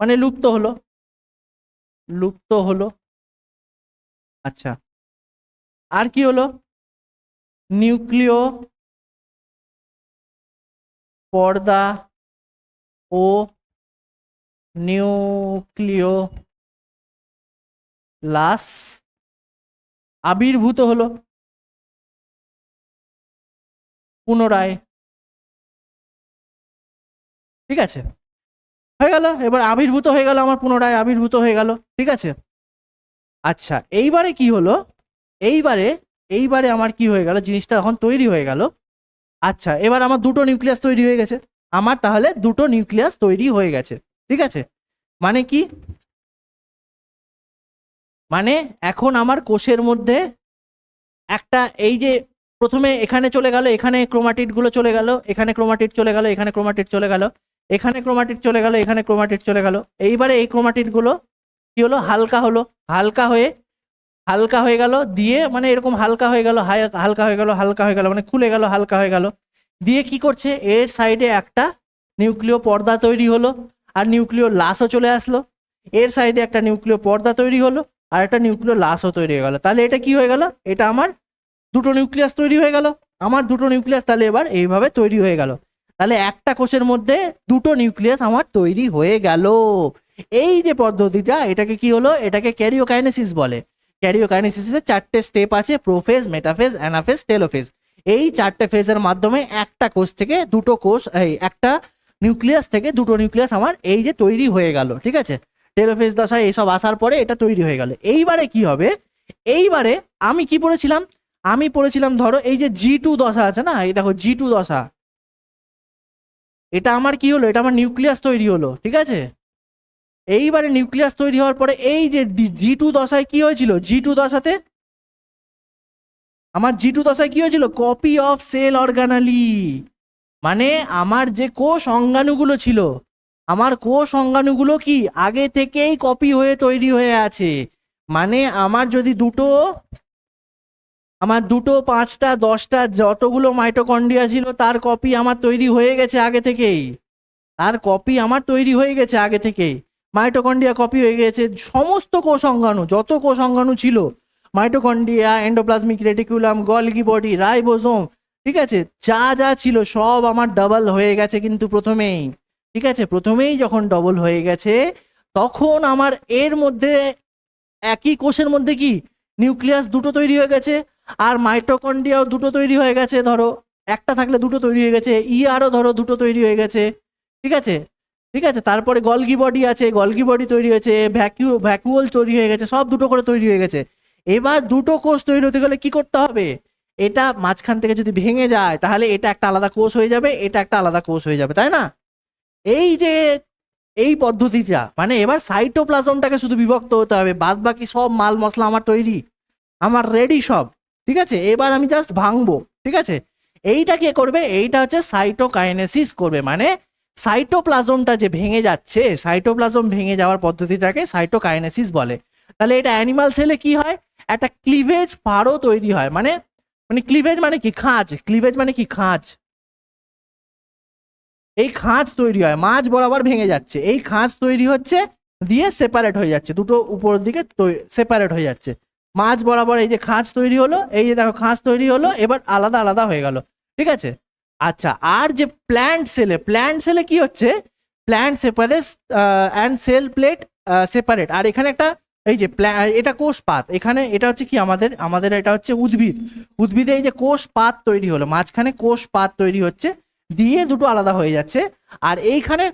মানে লুপ্ত হলো, লুপ্ত হলো। আচ্ছা, আর কি হলো? নিউক্লিয় পর্দা ও নিউক্লিয় লাস আবির্ভূত হলো পুনরায়। ঠিক আছে, হয়ে গেল, এবার আবির্ভূত হয়ে গেল আমার, পুনরায় আবির্ভূত হয়ে গেল। ঠিক আছে, আচ্ছা এইবারে কি হলো, এইবারে এইবারে আমার কি হয়ে গেল, জিনিসটা এখন তৈরি হয়ে গেল। আচ্ছা, এবার আমার 2টো নিউক্লিয়াস তৈরি হয়ে গেছে, আমার তাহলে 2টো নিউক্লিয়াস তৈরি হয়ে গেছে। ঠিক আছে, মানে কি, মানে এখন আমার কোষের মধ্যে একটা, এই যে প্রথমে এখানে চলে গেল, এখানে ক্রোমাটিড গুলো চলে গেল, এখানে ক্রোমাটিড চলে গেল, এখানে ক্রোমাটিড চলে গেল, এখানে ক্রোমাটিড চলে গেল, এখানে ক্রোমাটিড চলে গেল। এইবারে এই ক্রোমাটিড গুলো কি হলো, হালকা হলো, হালকা হয়ে গেল, দিয়ে মানে এরকম হালকা হয়ে গেল, হালকা হয়ে গেল, হালকা হয়ে গেল, মানে খুলে গেল, হালকা হয়ে গেল। দিয়ে কি করছে, এর সাইডে একটা নিউক্লিয় পর্দা তৈরি হলো, আর নিউক্লিয় লাশও চলে আসলো। এর সাইডে একটা নিউক্লিয় পর্দা তৈরি হলো, আর একটা নিউক্লিয় লাশও তৈরি হয়ে গেল। তাহলে এটা কি হয়ে গেল, এটা আমার 2টো নিউক্লিয়াস তৈরি হয়ে গেল। আমার 2টো নিউক্লিয়াস তাহলে এবার এইভাবে তৈরি হয়ে গেল। তাহলে একটা কোষের মধ্যে 2টো নিউক্লিয়াস আমার তৈরি হয়ে গেল। এই যে পদ্ধতিটা, এটাকে কি হলো, এটাকে ক্যারিওকাইনেসিস বলে। ক্যারিওকাইনেসিসের 4টে স্টেপ আছে, প্রোফেজ, মেটাফেজ, অ্যানাফেজ, টেলোফেজ। এই 4টে ফেজের মাধ্যমে একটা কোষ থেকে 2টো কোষ, একটা নিউক্লিয়াস থেকে 2টো নিউক্লিয়াস আমার এই যে তৈরি হয়ে গেল। ঠিক আছে, টেলোফেজ দশায় এইসব আসার পরে এটা তৈরি হয়ে গেল। এইবারে কি হবে, এইবারে আমি কি পড়েছিলাম, আমি পড়েছিলাম ধরো এই যে G2 দশা আছে না, এই দেখো G2 দশা, এটা আমার কি হলো, এটা আমার নিউক্লিয়াস তৈরি হলো। ঠিক আছে, এইবারে নিউক্লিয়াস তৈরি হওয়ার পরে এই যে G2 দশায় কি হয়েছিল, G2 দশাতে আমার G2 দশায় কি হয়েছিল, কপি অফ সেল অর্গানালি, মানে আমার যে কোষ অঙ্গাণুগুলো ছিল, আমার কোষ অঙ্গাণুগুলো কি আগে থেকেই কপি হয়ে তৈরি হয়ে আছে। মানে আমার যদি আমার 2টো 5টা 10টা যতগুলো মাইটোকন্ড্রিয়া ছিল তার কপি আমার তৈরি হয়ে গেছে আগে থেকেই, তার কপি আমার তৈরি হয়ে গেছে আগে থেকেই। মাইটোকন্ড্রিয়া কপি হয়ে গেছে, সমস্ত কোষ অঙ্গাণু, যত কোষ অঙ্গাণু ছিল, mitochondria, endoplasmic reticulum, Golgi body, ribosome, ঠিক আছে, যা যা ছিল সব আমার ডাবল হয়ে গেছে কিন্তু প্রথমেই। ঠিক আছে, প্রথমেই যখন ডবল হয়ে গেছে তখন আমার এর মধ্যে একই কোষের মধ্যে কি নিউক্লিয়াস 2টো তৈরি হয়ে গেছে, আর মাইটোকন্ড্রিয়াও 2টো তৈরি হয়ে গেছে, ধরো একটা থাকলে 2টো তৈরি হয়ে গেছে, আরও ধরো 2টো তৈরি হয়ে গেছে। ঠিক আছে, ঠিক আছে, তারপরে গলগি বডি আছে, গলগি বডি তৈরি হয়েছে, ভ্যাকুওল তৈরি হয়ে গেছে, সব 2টো করে তৈরি হয়ে গেছে। এবার 2টো কোষ তৈরি হতে গেলে কি করতে হবে, এটা মাঝখান থেকে যদি ভেঙে যায় তাহলে এটা একটা আলাদা কোষ হয়ে যাবে, এটা একটা আলাদা কোষ হয়ে যাবে, তাই না? এই যে এই পদ্ধতিটা, মানে এবার সাইটোপ্লাজমটাকে শুধু বিভক্ত হতে হবে, বাদ বাকি সব মাল মশলা আমার তৈরি, আমার রেডি সব। ঠিক আছে, এবার আমি জাস্ট ভাঙবো। ঠিক আছে, এইটা কে করবে, এইটা হচ্ছে সাইটোকাইনেসিস করবে, মানে সাইটোপ্লাজমটা যে ভেঙে যাচ্ছে, সাইটোপ্লাজম ভেঙে যাওয়ার পদ্ধতিটাকে সাইটোকাইনেসিস বলে। তাহলে এটা অ্যানিমাল সেলে কি হয়, একটা ক্লিভেজ ফাড়ো তৈরি হয়, মানে মানে ক্লিভেজ মানে কি, খাঁজ, ক্লিভেজ মানে কি, খাঁজ। এই খাঁজ তৈরি হয়, মাঝ বরাবর ভেঙে যাচ্ছে, এই খাঁজ তৈরি হচ্ছে, দিয়ে সেপারেট হয়ে যাচ্ছে, 2টো উপরের দিকে সেপারেট হয়ে যাচ্ছে, মাঝ বরাবর এই যে খাঁজ তৈরি হলো, এই যে দেখো খাঁজ তৈরি হলো, এবার আলাদা আলাদা হয়ে গেল। ঠিক আছে, আচ্ছা, আর যে প্ল্যান্ট সেলে কি হচ্ছে, plant separate and cell plate separate. আর এখানে একটা এই যে এটা কোষ পাত, এখানে এটা হচ্ছে কি আমাদের আমাদের এটা হচ্ছে উদ্ভিদে এই যে কোষ পাত তৈরি হলো, মাঝখানে কোষ পাত তৈরি হচ্ছে, দিয়ে দুটো আলাদা হয়ে যাচ্ছে। আর এইখানে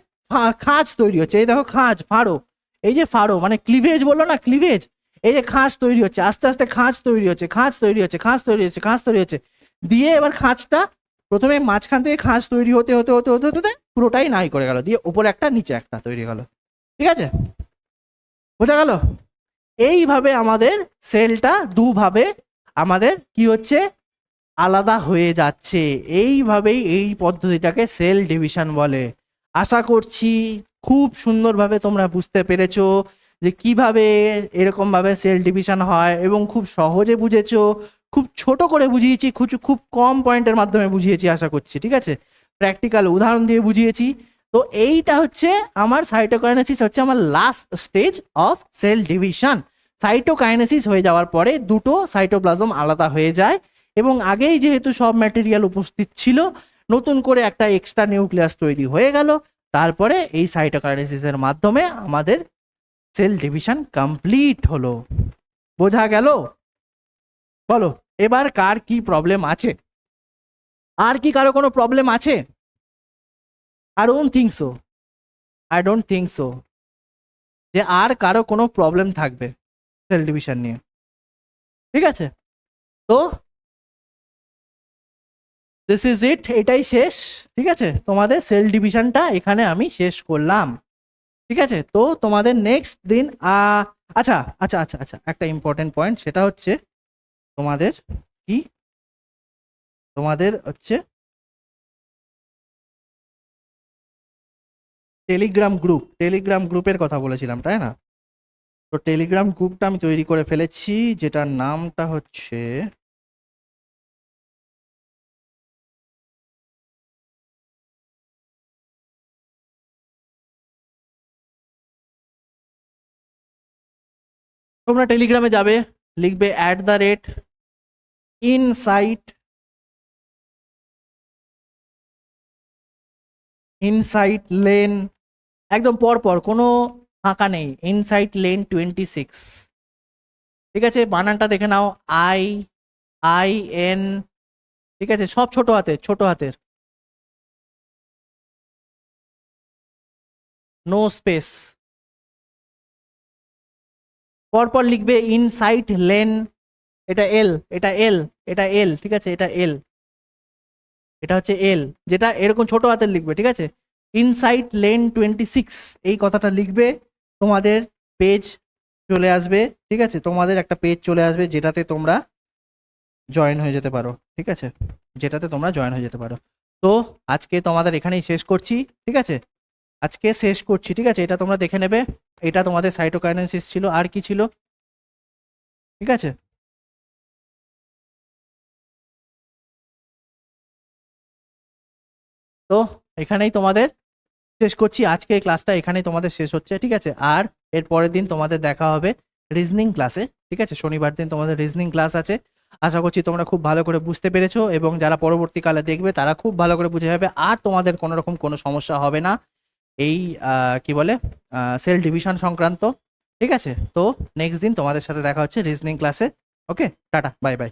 খাঁজ তৈরি হচ্ছে, এই দেখো খাঁজ, ফাড়ো, এই যে ফাড়ো মানে ক্লিভেজ বললো না, ক্লিভেজ, এই যে খাঁজ তৈরি হচ্ছে, আস্তে আস্তে খাঁজ তৈরি হচ্ছে, খাঁজ তৈরি হচ্ছে, খাঁজ তৈরি হচ্ছে, খাঁজ তৈরি হচ্ছে, দিয়ে এবার খাঁজটা প্রথমে মাঝখান থেকে খাঁজ তৈরি হতে হতে হতে হতে হতে পুরোটাই নাই করে গেল, দিয়ে উপরে একটা নিচে একটা তৈরি গেল। ঠিক আছে, বোঝা গেল? এইভাবে আমাদের সেলটা দুভাবে আমাদের কি হচ্ছে, আলাদা হয়ে যাচ্ছে। এইভাবেই এই পদ্ধতিটাকে সেল ডিভিশন বলে। আশা করছি খুব সুন্দরভাবে তোমরা বুঝতে পেরেছো যে কিভাবে এরকম ভাবে সেল ডিভিশন হয়, এবং খুব সহজে বুঝেছো, খুব ছোট করে বুঝিয়েছি, খুব কম পয়েন্টের মাধ্যমে বুঝিয়েছি আশা করছি। ঠিক আছে, প্র্যাকটিক্যাল উদাহরণ দিয়ে বুঝিয়েছি। তো এইটা হচ্ছে আমার সাইটোকাইনেসিস, হচ্ছে আমার last stage of cell division. Cytokinesis হয়ে যাওয়ার পরে দুটো সাইটোপ্লাজম আলাদা হয়ে যায়, এবং আগেই যেহেতু সব ম্যাটেরিয়াল উপস্থিত ছিল, নতুন করে একটা এক্সট্রা নিউক্লিয়াস তৈরি হয়ে গেল। তারপরে এই সাইটোকাইনেসিসের মাধ্যমে আমাদের সেল ডিভিশন কমপ্লিট হলো। বোঝা গেল? বলো এবার কার কি প্রবলেম আছে? আর কি কারো কোনো প্রবলেম আছে? I don't think so, I don't think so যে আর কারো কোনো প্রবলেম থাকবে সেল ডিভিশন নিয়ে। ঠিক আছে, তো দিস ইজ ইট, এটাই শেষ। ঠিক আছে, তোমাদের সেল ডিভিশনটা এখানে আমি শেষ করলাম। ঠিক আছে, তো তোমাদের নেক্সট দিন আচ্ছা আচ্ছা আচ্ছা আচ্ছা, একটা ইম্পর্টেন্ট পয়েন্ট, সেটা হচ্ছে তোমাদের কি, তোমাদের হচ্ছে টেলিগ্রাম গ্রুপের কথা বলেছিলাম, তাই না? তো টেলিগ্রাম গ্রুপটা আমি তৈরি করে ফেলেছি, যেটার নামটা হচ্ছে তোমরা টেলিগ্রামে যাবে, লিখবে @insight ইনসাইট লেন, একদম পর পর, কোনো ফাঁকা নেই, ইনসাইট লেন 26। ঠিক আছে, বানানটা দেখে নাও, আই আই এন, ঠিক আছে, সব ছোট হাতের, ছোট হাতের, নো স্পেস, পরপর লিখবে ইনসাইট লেন, এটা এল, এটা এল, এটা এল, ঠিক আছে, এটা এল, এটা হচ্ছে এল, যেটা এরকম ছোট হাতের লিখবে। ঠিক আছে, ইনসাইট লেন 26 এই কথাটা লিখবে, তোমাদের পেজ চলে আসবে। ঠিক আছে, তোমাদের একটা পেজ চলে আসবে যেটাতে তোমরা জয়েন হয়ে যেতে পারো। ঠিক আছে, যেটাতে তোমরা জয়েন হয়ে যেতে পারো। তো আজকে তোমাদের এখানেই শেষ করছি। ঠিক আছে, আজকে শেষ করছি। ঠিক আছে, এটা তোমরা দেখে নেবে, এটা তোমাদের সাইটোকাইনেসিস ছিল। আর কি ছিল? ঠিক আছে, তো এখানেই তোমাদের শেষ করছি, আজকে এই ক্লাসটা এখানেই তোমাদের শেষ হচ্ছে। ঠিক আছে, আর এর পরের দিন তোমাদের দেখা হবে রিজনিং ক্লাসে। ঠিক আছে, শনিবার দিন তোমাদের রিজনিং ক্লাস আছে। আশা করছি তোমরা খুব ভালো করে বুঝতে পেরেছো, এবং যারা পরবর্তীকালে দেখবে তারা খুব ভালো করে বুঝে যাবে, আর তোমাদের কোনো রকম কোনো সমস্যা হবে না এই কি বলে সেল ডিভিশন সংক্রান্ত। ঠিক আছে, তো নেক্সট দিন তোমাদের সাথে দেখা হচ্ছে রিজনিং ক্লাসে। ওকে, টাটা, বাই বাই।